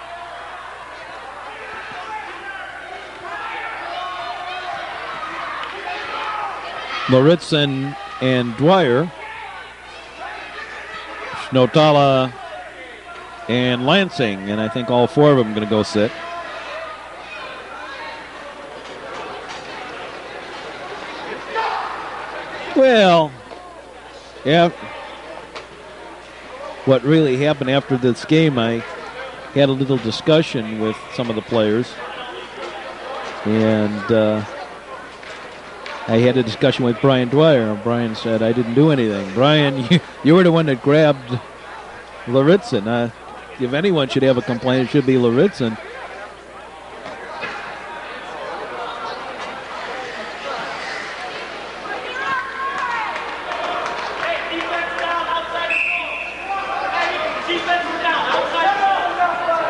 Loritzen and Dwyer. Schnotala and Lansing, and I think all four of them are going to go sit. Well, yeah. What really happened after this game, I had a little discussion with some of the players, and I had a discussion with Brian Dwyer, and Brian said, I didn't do anything. Brian, you were the one that grabbed Loritzen. If anyone should have a complaint, it should be Loritzen.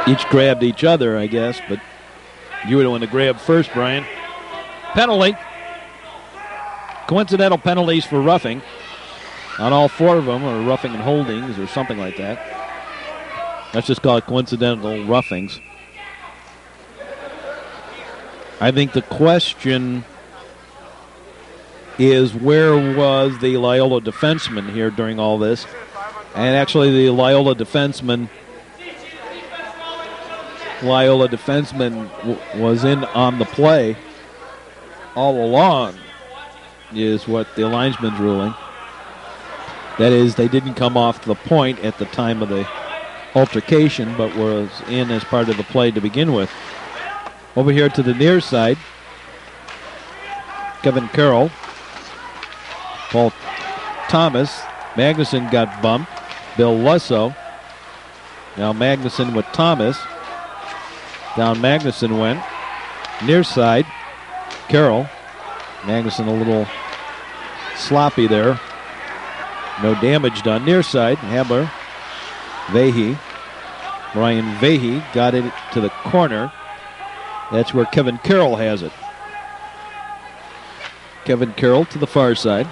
Each grabbed each other, I guess, but you were the one to grab first, Brian. Penalty. Coincidental penalties for roughing on all four of them, or roughing and holdings, or something like that. Let's just call it coincidental roughings. I think the question is, where was the Loyola defenseman here during all this? And actually the Loyola defenseman was in on the play all along, is what the linesman's ruling. That is, they didn't come off the point at the time of the altercation, but was in as part of the play to begin with. Over here to the near side, Kevin Carroll, Paul Thomas, Magnuson got bumped, Bill Lusso. Now Magnuson with Thomas. Down Magnuson went. Near side, Carroll. Magnuson a little sloppy there. No damage done. Near side, Habler, Vahey. Ryan Vahey got it to the corner. That's where Kevin Carroll has it. Kevin Carroll to the far side.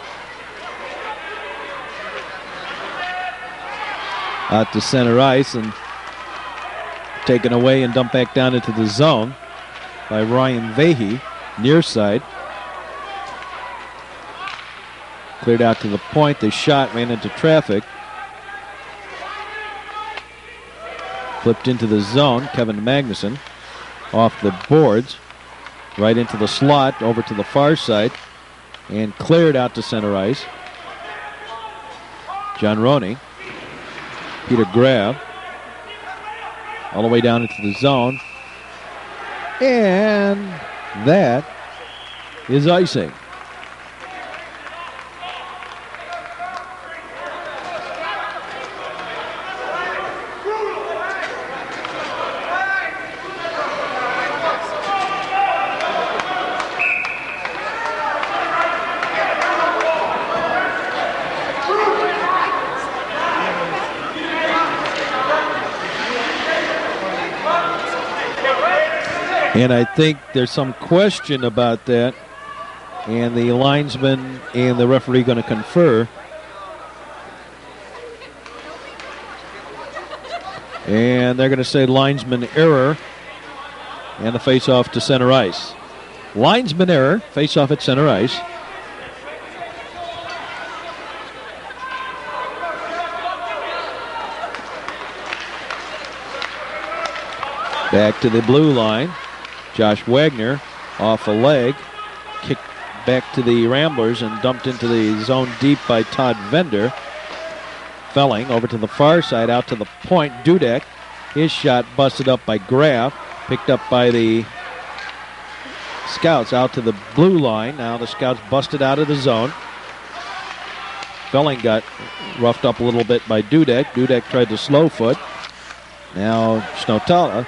Out to center ice and taken away and dumped back down into the zone by Ryan Vahey. Near side. Cleared out to the point. The shot ran into traffic. Flipped into the zone. Kevin Magnuson off the boards. Right into the slot. Over to the far side. And cleared out to center ice. John Roney. Peter Graf. All the way down into the zone. And that is icing. And I think there's some question about that. And the linesman and the referee going to confer. And they're going to say linesman error. And the face-off to center ice. Linesman error, face-off at center ice. Back to the blue line. Josh Wagner off a leg. Kicked back to the Ramblers and dumped into the zone deep by Todd Vender. Felling over to the far side, out to the point. Dudek, his shot busted up by Graff. Picked up by the Scouts out to the blue line. Now the Scouts busted out of the zone. Felling got roughed up a little bit by Dudek. Dudek tried to slow foot. Now Snotala.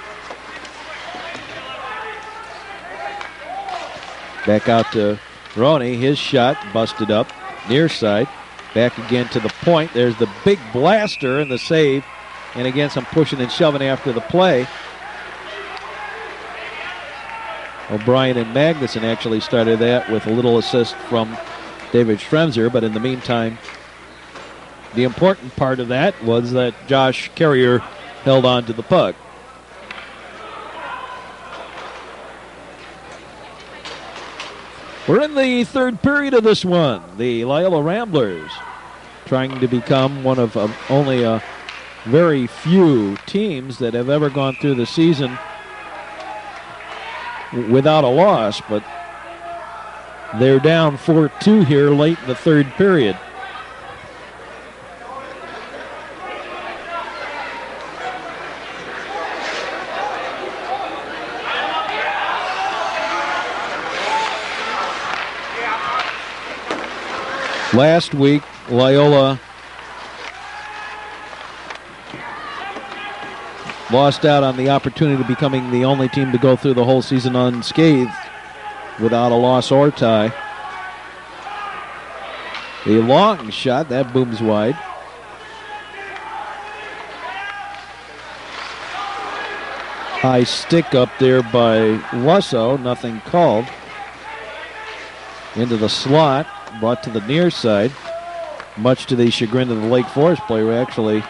Back out to Roney. His shot busted up near side. Back again to the point. There's the big blaster and the save. And again, some pushing and shoving after the play. O'Brien and Magnuson actually started that with a little assist from David Stremser. But in the meantime, the important part of that was that Josh Carrier held on to the puck. We're in the third period of this one. The Loyola Ramblers trying to become one of only a very few teams that have ever gone through the season without a loss, but they're down 4-2 here late in the third period. Last week, Loyola lost out on the opportunity of becoming the only team to go through the whole season unscathed without a loss or tie. A long shot, that booms wide. High stick up there by Lusso, nothing called. Into the slot. Brought to the near side, much to the chagrin of the Lake Forest player, who actually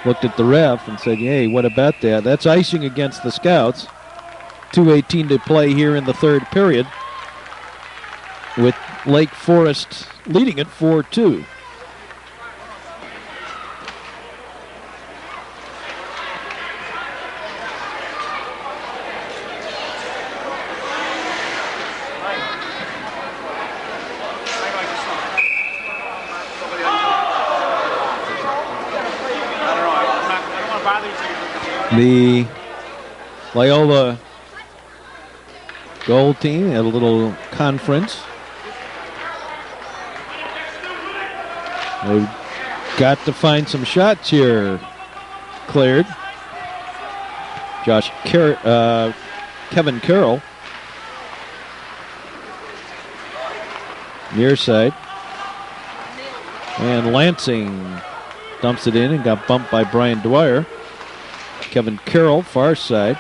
looked at the ref and said, hey, what about that? That's icing against the Scouts. 2:18 to play here in the third period, with Lake Forest leading it 4-2. The Loyola Gold team had a little conference. They've got to find some shots here. Cleared. Kevin Carroll. Near side. And Lansing dumps it in and got bumped by Brian Dwyer. Kevin Carroll, far side.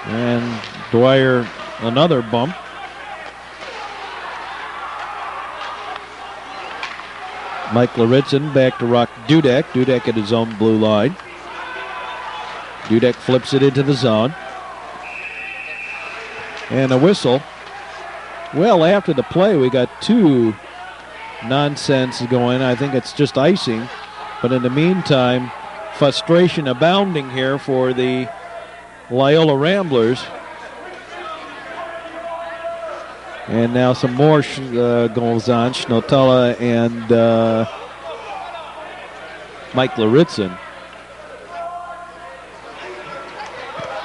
And Dwyer, another bump. Mike Laritzen back to Rock Dudek. Dudek at his own blue line. Dudek flips it into the zone. And a whistle. Well, after the play, we got two nonsense going. I think it's just icing. But in the meantime, frustration abounding here for the Loyola Ramblers. And now some more goes on. Schnotella and Mike Laritzen.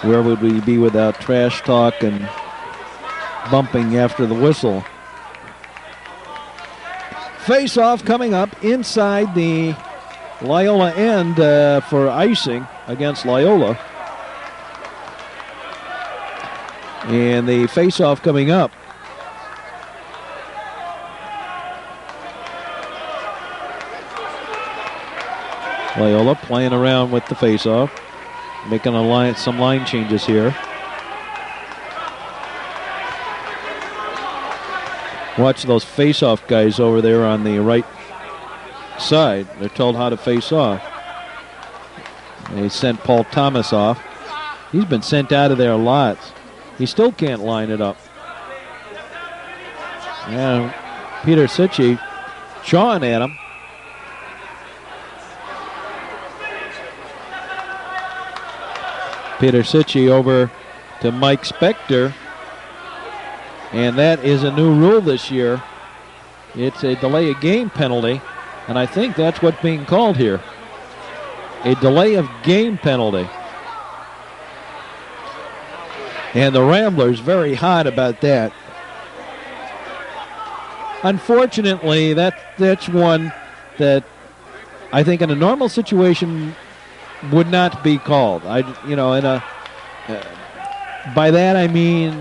Where would we be without trash talk and bumping after the whistle? Face-off coming up inside the Loyola end for icing against Loyola. And the face-off coming up. Loyola playing around with the face-off, making some line changes here. Watch those face-off guys over there on the right side. They're told how to face off. They sent Paul Thomas off. He's been sent out of there a lot. He still can't line it up. And Peter Sitchie chawing at him. Peter Sitchie over to Mike Spector. And that is a new rule this year. It's a delay of game penalty. And I think that's what's being called here. A delay of game penalty. And the Ramblers very hot about that. Unfortunately, that's one that I think in a normal situation would not be called. By that I mean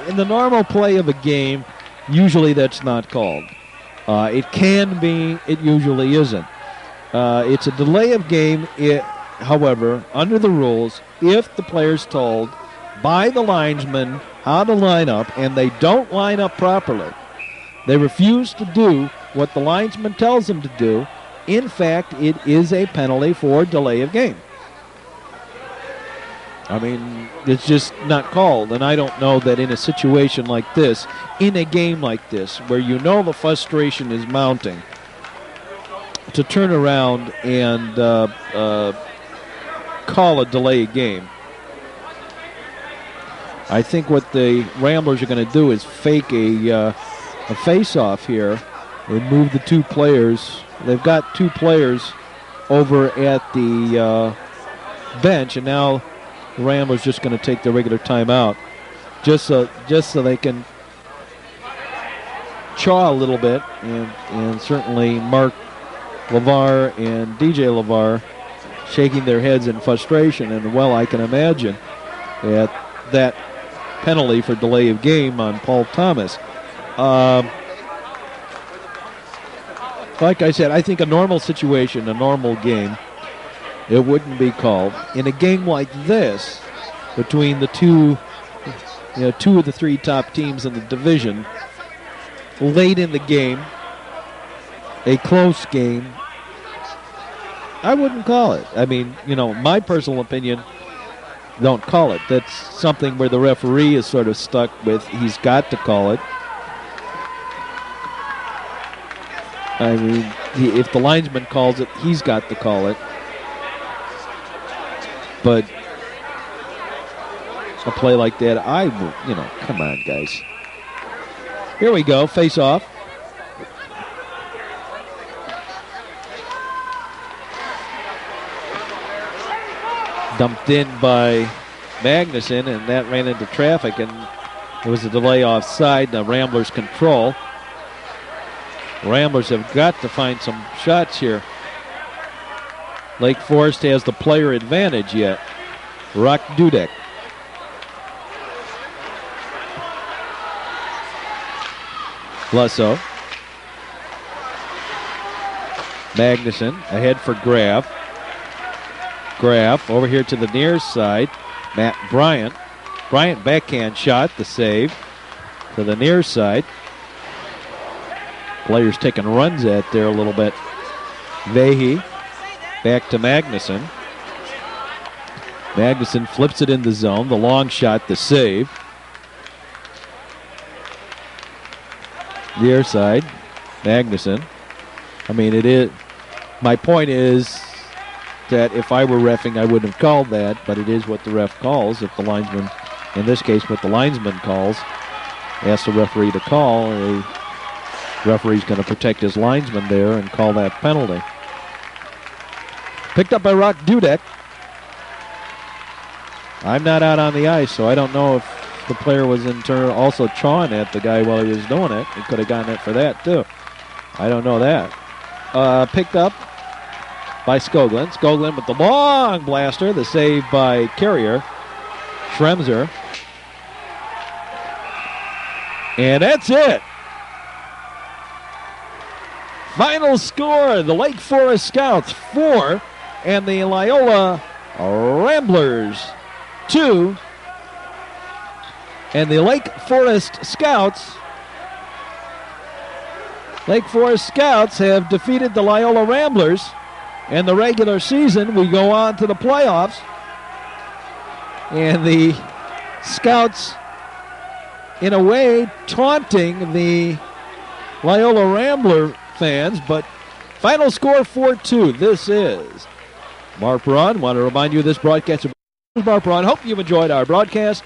in the normal play of a game, usually that's not called. It can be, it usually isn't. It's a delay of game, however, under the rules, if the player's told by the linesman how to line up and they don't line up properly, they refuse to do what the linesman tells them to do, in fact, it is a penalty for delay of game. I mean, it's just not called, and I don't know that in a situation like this, in a game like this, where you know the frustration is mounting, to turn around and call a delay of game. I think what the Ramblers are going to do is fake a face-off here. They move the two players. They've got two players over at the bench, and now the Ramblers just going to take their regular timeout, just so they can chaw a little bit, and certainly Mark LeVar and DJ LeVar shaking their heads in frustration, and well, I can imagine that penalty for delay of game on Paul Thomas. Like I said, I think a normal situation, a normal game, it wouldn't be called. In a game like this, between the two of the three top teams in the division, late in the game, a close game, I wouldn't call it. I mean, my personal opinion, don't call it. That's something where the referee is sort of stuck with, he's got to call it. I mean, if the linesman calls it, he's got to call it. But a play like that, come on, guys. Here we go, face off. Dumped in by Magnuson, and that ran into traffic, and there was a delay offside. The Ramblers control. Ramblers have got to find some shots here. Lake Forest has the player advantage yet. Rock Dudek. Lusso. Magnuson ahead for Graf. Graf over here to the near side. Matt Bryant. Bryant backhand shot, the save to the near side. Players taking runs at there a little bit. Vehe back to Magnuson. Magnuson flips it in the zone. The long shot, the save. Near side, Magnuson. I mean, it is. My point is that if I were reffing, I wouldn't have called that, but it is what the ref calls. If the linesman, in this case, what the linesman calls, asks the referee to call, the referee's going to protect his linesman there and call that penalty. Picked up by Rock Dudek. I'm not out on the ice, so I don't know if the player was in turn also chawing at the guy while he was doing it. He could have gotten it for that, too. I don't know that. Picked up by Skoglund. Skoglund with the long blaster. The save by Carrier. Schremser. And that's it. Final score, the Lake Forest Scouts 4 and the Loyola Ramblers 2. And the Lake Forest Scouts Lake Forest Scouts have defeated the Loyola Ramblers in the regular season. We go on to the playoffs. And the Scouts, in a way, taunting the Loyola Rambler fans, but final score 4-2. This is Mark Braun. Want to remind you of this broadcast. Mark Braun. Hope you've enjoyed our broadcast.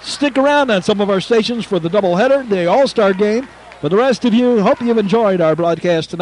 Stick around on some of our stations for the doubleheader, the All-Star game. For the rest of you, hope you've enjoyed our broadcast tonight.